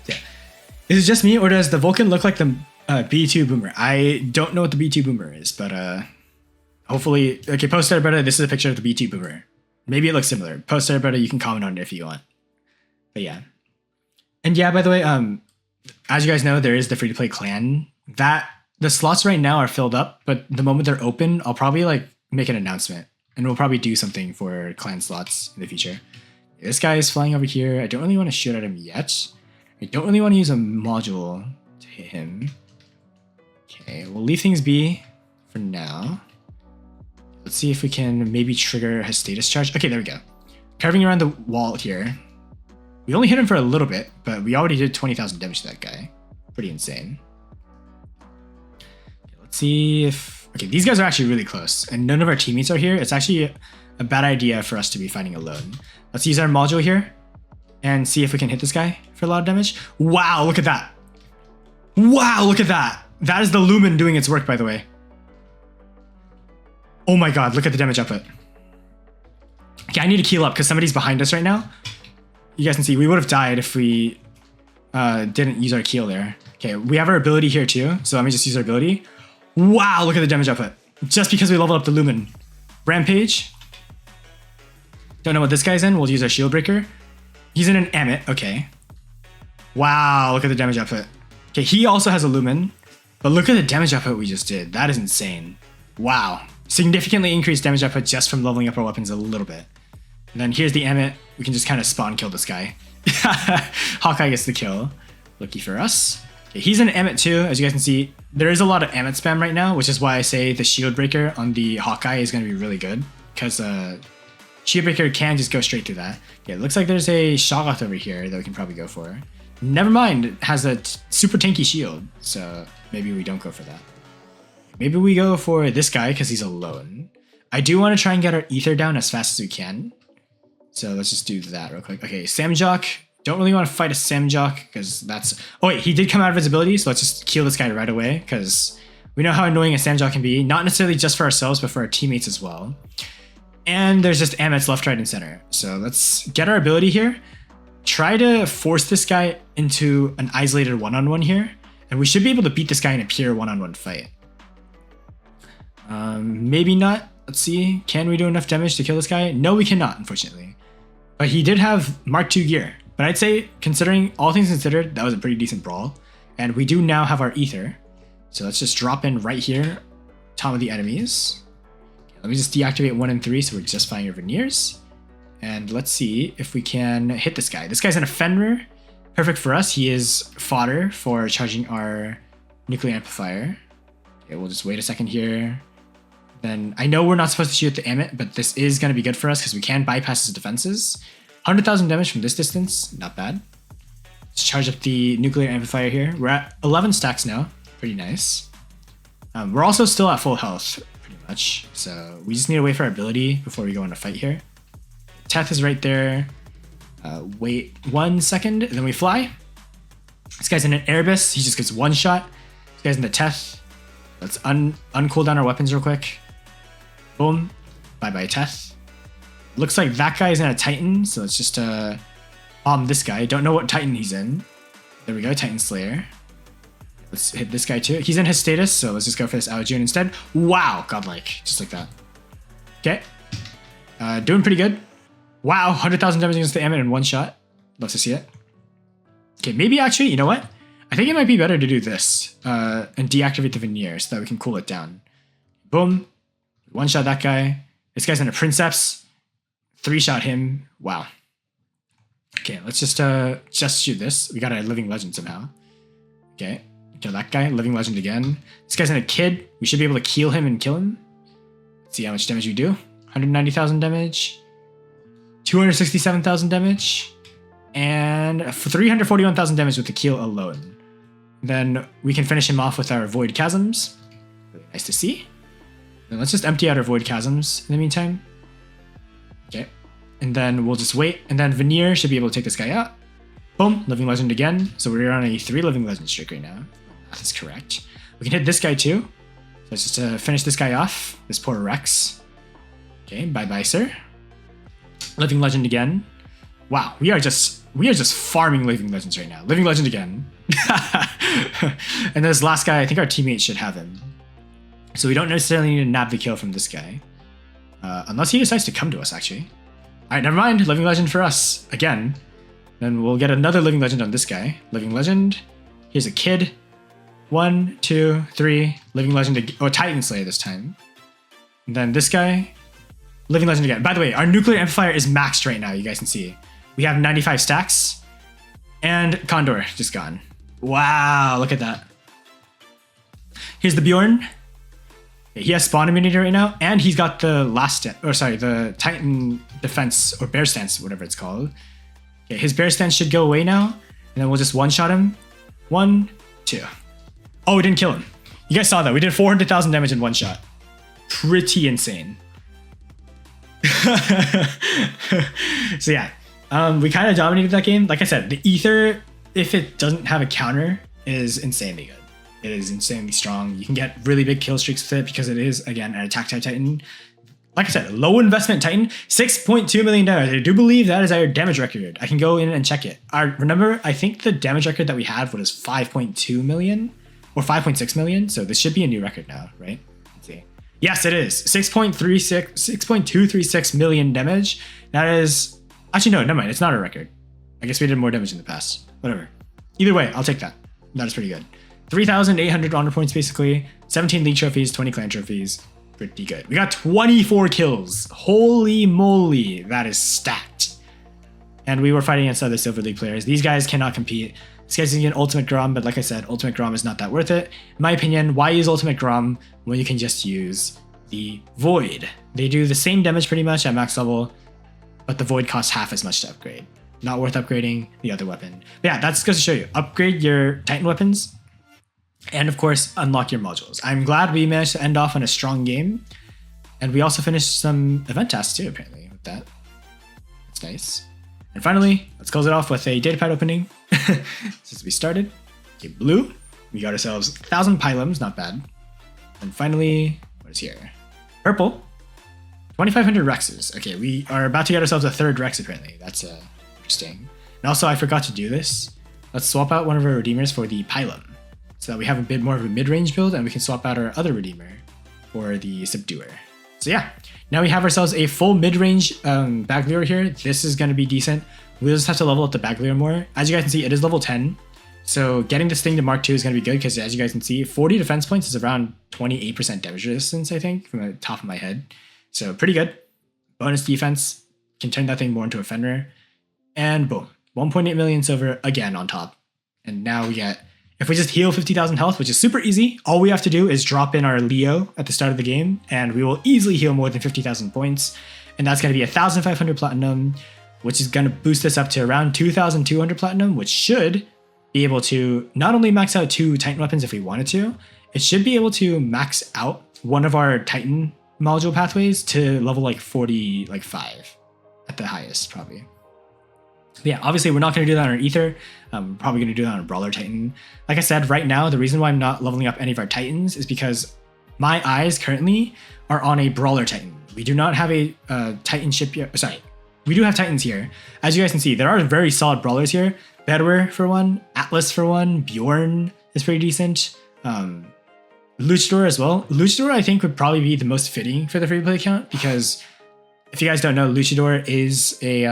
Yeah. Is it just me, or does the Vulcan look like the B2 Boomer? I don't know what the B2 Boomer is, but hopefully... Okay, post edit better. This is a picture of the B2 Boomer. Maybe it looks similar. Post edit better, you can comment on it if you want. But yeah. And yeah, by the way, as you guys know, there is the free-to-play clan. The slots right now are filled up, but the moment they're open, I'll probably make an announcement. And we'll probably do something for clan slots in the future. This guy is flying over here. I don't really want to shoot at him yet. I don't really want to use a module to hit him. Okay, we'll leave things be for now. Let's see if we can maybe trigger his status charge. Okay, there we go. Carving around the wall here. We only hit him for a little bit, but we already did 20,000 damage to that guy. Pretty insane. Okay, let's see if... Okay, these guys are actually really close, and none of our teammates are here. It's actually a bad idea for us to be fighting alone. Let's use our module here and see if we can hit this guy for a lot of damage. Wow, look at that. Wow, look at that. That is the Lumen doing its work, by the way. Oh my god, look at the damage output. Okay, I need to keel up because somebody's behind us right now. You guys can see we would have died if we didn't use our keel there. Okay, we have our ability here too, so let me just use our ability. Wow, look at the damage output. Just because we leveled up the Lumen. Rampage. Don't know what this guy's in. We'll use our Shield Breaker. He's in an Amit. Okay. Wow, look at the damage output. Okay, he also has a Lumen. But look at the damage output we just did. That is insane. Wow. Significantly increased damage output just from leveling up our weapons a little bit. And then here's the Amit. We can just kind of spawn kill this guy. Hawkeye gets the kill. Lucky for us. Okay, he's an Amit too. As you guys can see, there is a lot of Amit spam right now, which is why I say the Shield Breaker on the Hawkeye is going to be really good. Because Shield Breaker can just go straight through that. Okay, it looks like there's a Shoggoth over here that we can probably go for. Never mind, it has a super tanky shield, so maybe we don't go for that. Maybe we go for this guy because he's alone. I do want to try and get our ether down as fast as we can. So let's just do that real quick. Okay, Samjock. Don't really want to fight a Samjock because that's... Oh wait, he did come out of visibility, so let's just kill this guy right away because we know how annoying a Samjock can be. Not necessarily just for ourselves, but for our teammates as well. And there's just Amets left, right, and center. So let's get our ability here. Try to force this guy into an isolated one-on-one here. And we should be able to beat this guy in a pure one-on-one fight. Maybe not. Let's see. Can we do enough damage to kill this guy? No, we cannot, unfortunately. But he did have Mark II gear. But I'd say, considering all things considered, that was a pretty decent brawl. And we do now have our ether. So let's just drop in right here. Top of the enemies. Okay, let me just deactivate 1 and 3 so we're just firing our veneers. And let's see if we can hit this guy. This guy's an offender. Perfect for us. He is fodder for charging our nuclear amplifier. Okay, we'll just wait a second here. Then I know we're not supposed to shoot the Amit, but this is going to be good for us because we can bypass his defenses. 100,000 damage from this distance, not bad. Let's charge up the nuclear amplifier here. We're at 11 stacks now, pretty nice. We're also still at full health, pretty much. So we just need to wait for our ability before we go into fight here. Teth is right there. Wait 1 second, and then we fly. This guy's in an Airbus. He just gets one shot. This guy's in the Teth. Let's uncool down our weapons real quick. Boom. Bye-bye, Teth. Looks like that guy's in a Titan, so let's just bomb this guy. Don't know what Titan he's in. There we go, Titan Slayer. Let's hit this guy too. He's in his status, so let's just go for this Aojun instead. Wow, godlike. Just like that. Okay. Doing pretty good. Wow, 100,000 damage against the Amit in one shot. Love to see it. Okay, maybe actually, you know what? I think it might be better to do this and deactivate the veneer so that we can cool it down. Boom. One shot that guy. This guy's in a Princeps. 3-shot him. Wow. Okay, let's just shoot this. We got a Living Legend somehow. Okay, kill that guy. Living Legend again. This guy's in a Kid. We should be able to keel him and kill him. Let's see how much damage we do. 190,000 damage. 267,000 damage. And 341,000 damage with the keel alone. Then we can finish him off with our Void Chasms. Really nice to see. Then let's just empty out our Void Chasms in the meantime. Okay. And then we'll just wait. And then Veneer should be able to take this guy out. Boom. Living Legend again. So we're on a 3 Living Legend streak right now. That is correct. We can hit this guy too. So let's just finish this guy off. This poor Rex. Okay. Bye-bye, sir. Living Legend again. Wow. We are just farming Living Legends right now. Living Legend again. And this last guy, I think our teammates should have him. So we don't necessarily need to nab the kill from this guy. Unless he decides to come to us, actually. Alright, never mind. Living Legend for us. Again. Then we'll get another Living Legend on this guy. Living Legend. Here's a Kid. 1, 2, 3. Living Legend. Oh, Titan Slayer this time. And then this guy. Living Legend again. By the way, our nuclear amplifier is maxed right now, you guys can see. We have 95 stacks. And Condor just gone. Wow, look at that. Here's the Bjorn. He has spawn immunity right now, and he's got the the Titan defense, or bear stance, whatever it's called. Okay, his bear stance should go away now, and then we'll just one-shot him. 1, 2. Oh, we didn't kill him. You guys saw that. We did 400,000 damage in one shot. Pretty insane. So yeah, we kind of dominated that game. Like I said, the ether, if it doesn't have a counter, is insanely good. It is insanely strong. You can get really big kill streaks with it because it is, again, an attack type Titan. Like I said, low investment Titan, 6.2 million damage. I do believe that is our damage record. I can go in and check it. Remember, I think the damage record that we had was 5.2 million or 5.6 million. So this should be a new record now, right? Let's see. Yes, it is. 6.236 million damage. That is, actually, no, never mind. It's not a record. I guess we did more damage in the past. Whatever. Either way, I'll take that. That is pretty good. 3,800 honor points, basically. 17 league trophies, 20 clan trophies. Pretty good. We got 24 kills. Holy moly, that is stacked. And we were fighting against other Silver League players. These guys cannot compete. This guy's using an Ultimate Grom, but like I said, Ultimate Grom is not that worth it. In my opinion, why use Ultimate Grom when you can just use the Void? They do the same damage pretty much at max level, but the Void costs half as much to upgrade. not worth upgrading the other weapon. But yeah, that's goes to show you. Upgrade your Titan weapons, and of course, unlock your modules. I'm glad we managed to end off on a strong game, and we also finished some event tasks too, apparently, with that. That's nice. And finally, let's close it off with a datapad opening. Since we started. Okay, blue. We got ourselves 1,000 pylums, not bad. And finally, what is here? Purple. 2,500 Rexes. Okay, we are about to get ourselves a third Rex, apparently. That's interesting. And also, I forgot to do this. Let's swap out one of our Redeemers for the Pylum, so that we have a bit more of a mid-range build, and we can swap out our other Redeemer for the Subduer. So yeah, now we have ourselves a full mid-range bag lure here. This is going to be decent. We'll just have to level up the bag lure more. As you guys can see, it is level 10. So getting this thing to Mark II is going to be good because, as you guys can see, 40 defense points is around 28% damage resistance, I think, from the top of my head. So pretty good. Bonus defense, can turn that thing more into a Fenrir. And boom, 1.8 million silver again on top. And now we get, if we just heal 50,000 health, which is super easy, all we have to do is drop in our Leo at the start of the game, and we will easily heal more than 50,000 points. And that's going to be 1,500 platinum, which is going to boost us up to around 2,200 platinum, which should be able to not only max out 2 Titan weapons if we wanted to, it should be able to max out one of our Titan module pathways to level like 45 at the highest, probably. But yeah, obviously we're not going to do that on our Ether. We're probably going to do that on a Brawler Titan. Like I said, right now, the reason why I'm not leveling up any of our Titans is because my eyes currently are on a Brawler Titan. We do not have a Titan ship yet. Sorry, we do have Titans here. As you guys can see, there are very solid Brawlers here. Bedwar for one, Atlas for one, Bjorn is pretty decent. Luchador as well. Luchador, I think, would probably be the most fitting for the free play account because if you guys don't know, Luchador is a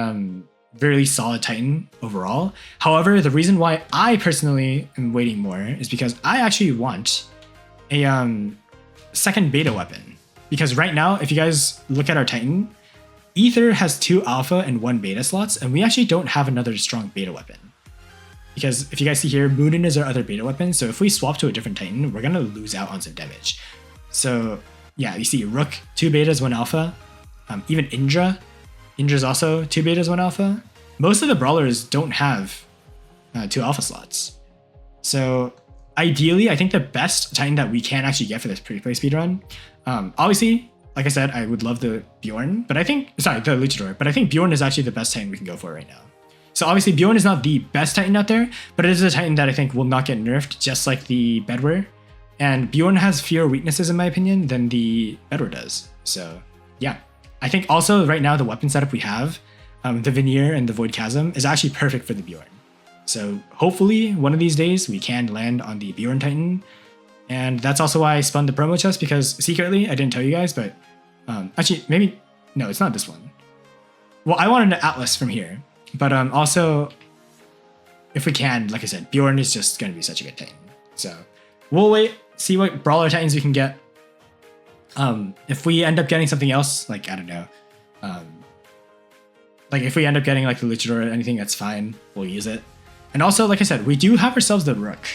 very solid Titan overall. However, the reason why I personally am waiting more is because I actually want a second beta weapon. Because right now, if you guys look at our Titan, Ether has 2 alpha and 1 beta slots, and we actually don't have another strong beta weapon. Because if you guys see here, Moonin is our other beta weapon, so if we swap to a different Titan, we're gonna lose out on some damage. So yeah, you see Rook, 2 betas, 1 alpha. Even Indra. Indra's also 2 betas, 1 alpha. Most of the brawlers don't have 2 alpha slots. So ideally, I think the best Titan that we can actually get for this pre-play speedrun, obviously, like I said, I would love the Bjorn, but I think, sorry, the Luchador, but I think Bjorn is actually the best Titan we can go for right now. So obviously Bjorn is not the best Titan out there, but it is a Titan that I think will not get nerfed, just like the Bedwar. And Bjorn has fewer weaknesses, in my opinion, than the Bedwar does. So yeah, I think also right now the weapon setup we have, the Veneer and the Void Chasm, is actually perfect for the Bjorn. So hopefully one of these days we can land on the Bjorn Titan. And that's also why I spun the promo chest, because secretly, I didn't tell you guys, but actually maybe, no, it's not this one. Well, I wanted an Atlas from here. But also, if we can, like I said, Bjorn is just going to be such a good Titan. So we'll wait, see what Brawler Titans we can get. If we end up getting something else, like, I don't know, like if we end up getting like the Luchador or anything, that's fine. We'll use it. And also, like I said, we do have ourselves the Rook.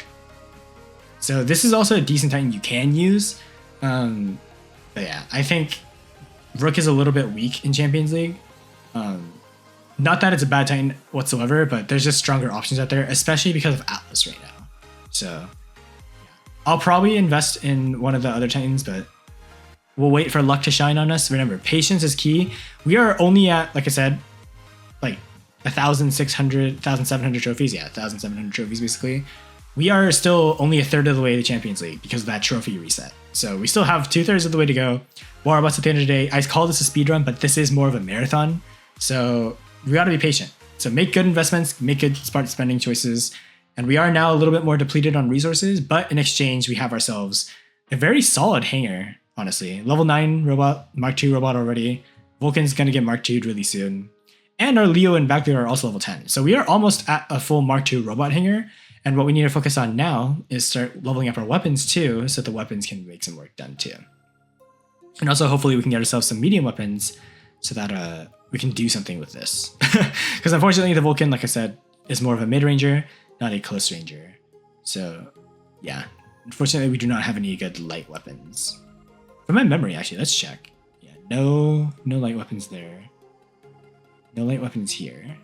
So this is also a decent Titan you can use. But yeah, I think Rook is a little bit weak in Champions League. Not that it's a bad Titan whatsoever, but there's just stronger options out there, especially because of Atlas right now. So yeah. I'll probably invest in one of the other Titans, but we'll wait for luck to shine on us. Remember, patience is key. We are only at, like I said, like 1,600, 1,700 trophies. Yeah, 1,700 trophies basically. We are still only a third of the way to Champions League because of that trophy reset. So we still have 2/3 of the way to go. War Robots at the end of the day. I call this a speed run, but this is more of a marathon. So we got to be patient. So make good investments, make good smart spending choices. And we are now a little bit more depleted on resources, but in exchange, we have ourselves a very solid hanger, honestly. Level 9 robot, Mark II robot already. Vulcan's going to get Mark II really soon. And our Leo and Backbeard are also level 10. So we are almost at a full Mark II robot hanger. And what we need to focus on now is start leveling up our weapons too, so the weapons can make some work done too. And also, hopefully, we can get ourselves some medium weapons so that we can do something with this. Because unfortunately, the Vulcan, like I said, is more of a mid-ranger, not a close ranger. So yeah, unfortunately, we do not have any good light weapons. From my memory, actually, let's check. Yeah, no light weapons there. No light weapons here.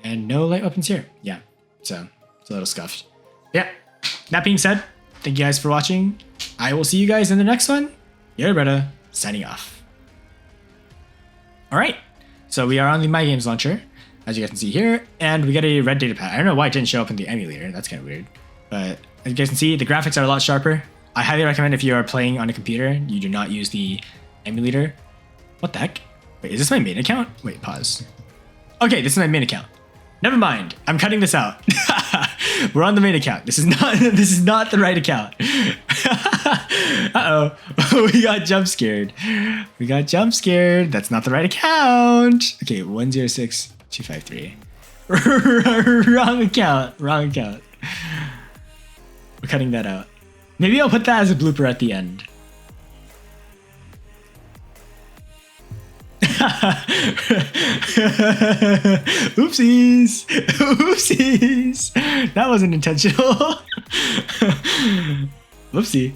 And no light weapons here. Yeah, so it's a little scuffed. Yeah, that being said, thank you guys for watching. I will see you guys in the next one. Your brother, signing off. All right, so we are on the My Games launcher, as you guys can see here, and we got a red data pad. I don't know why it didn't show up in the emulator. That's kind of weird. But as you guys can see, the graphics are a lot sharper. I highly recommend if you are playing on a computer, you do not use the emulator. What the heck? Wait, is this my main account? Wait, pause. Okay, this is my main account. Never mind. I'm cutting this out. We're on the main account. This is not the right account. Uh-oh. We got jump scared. That's not the right account. Okay, 106253. Wrong account. We're cutting that out. Maybe I'll put that as a blooper at the end. Oopsies. That wasn't intentional. Whoopsie.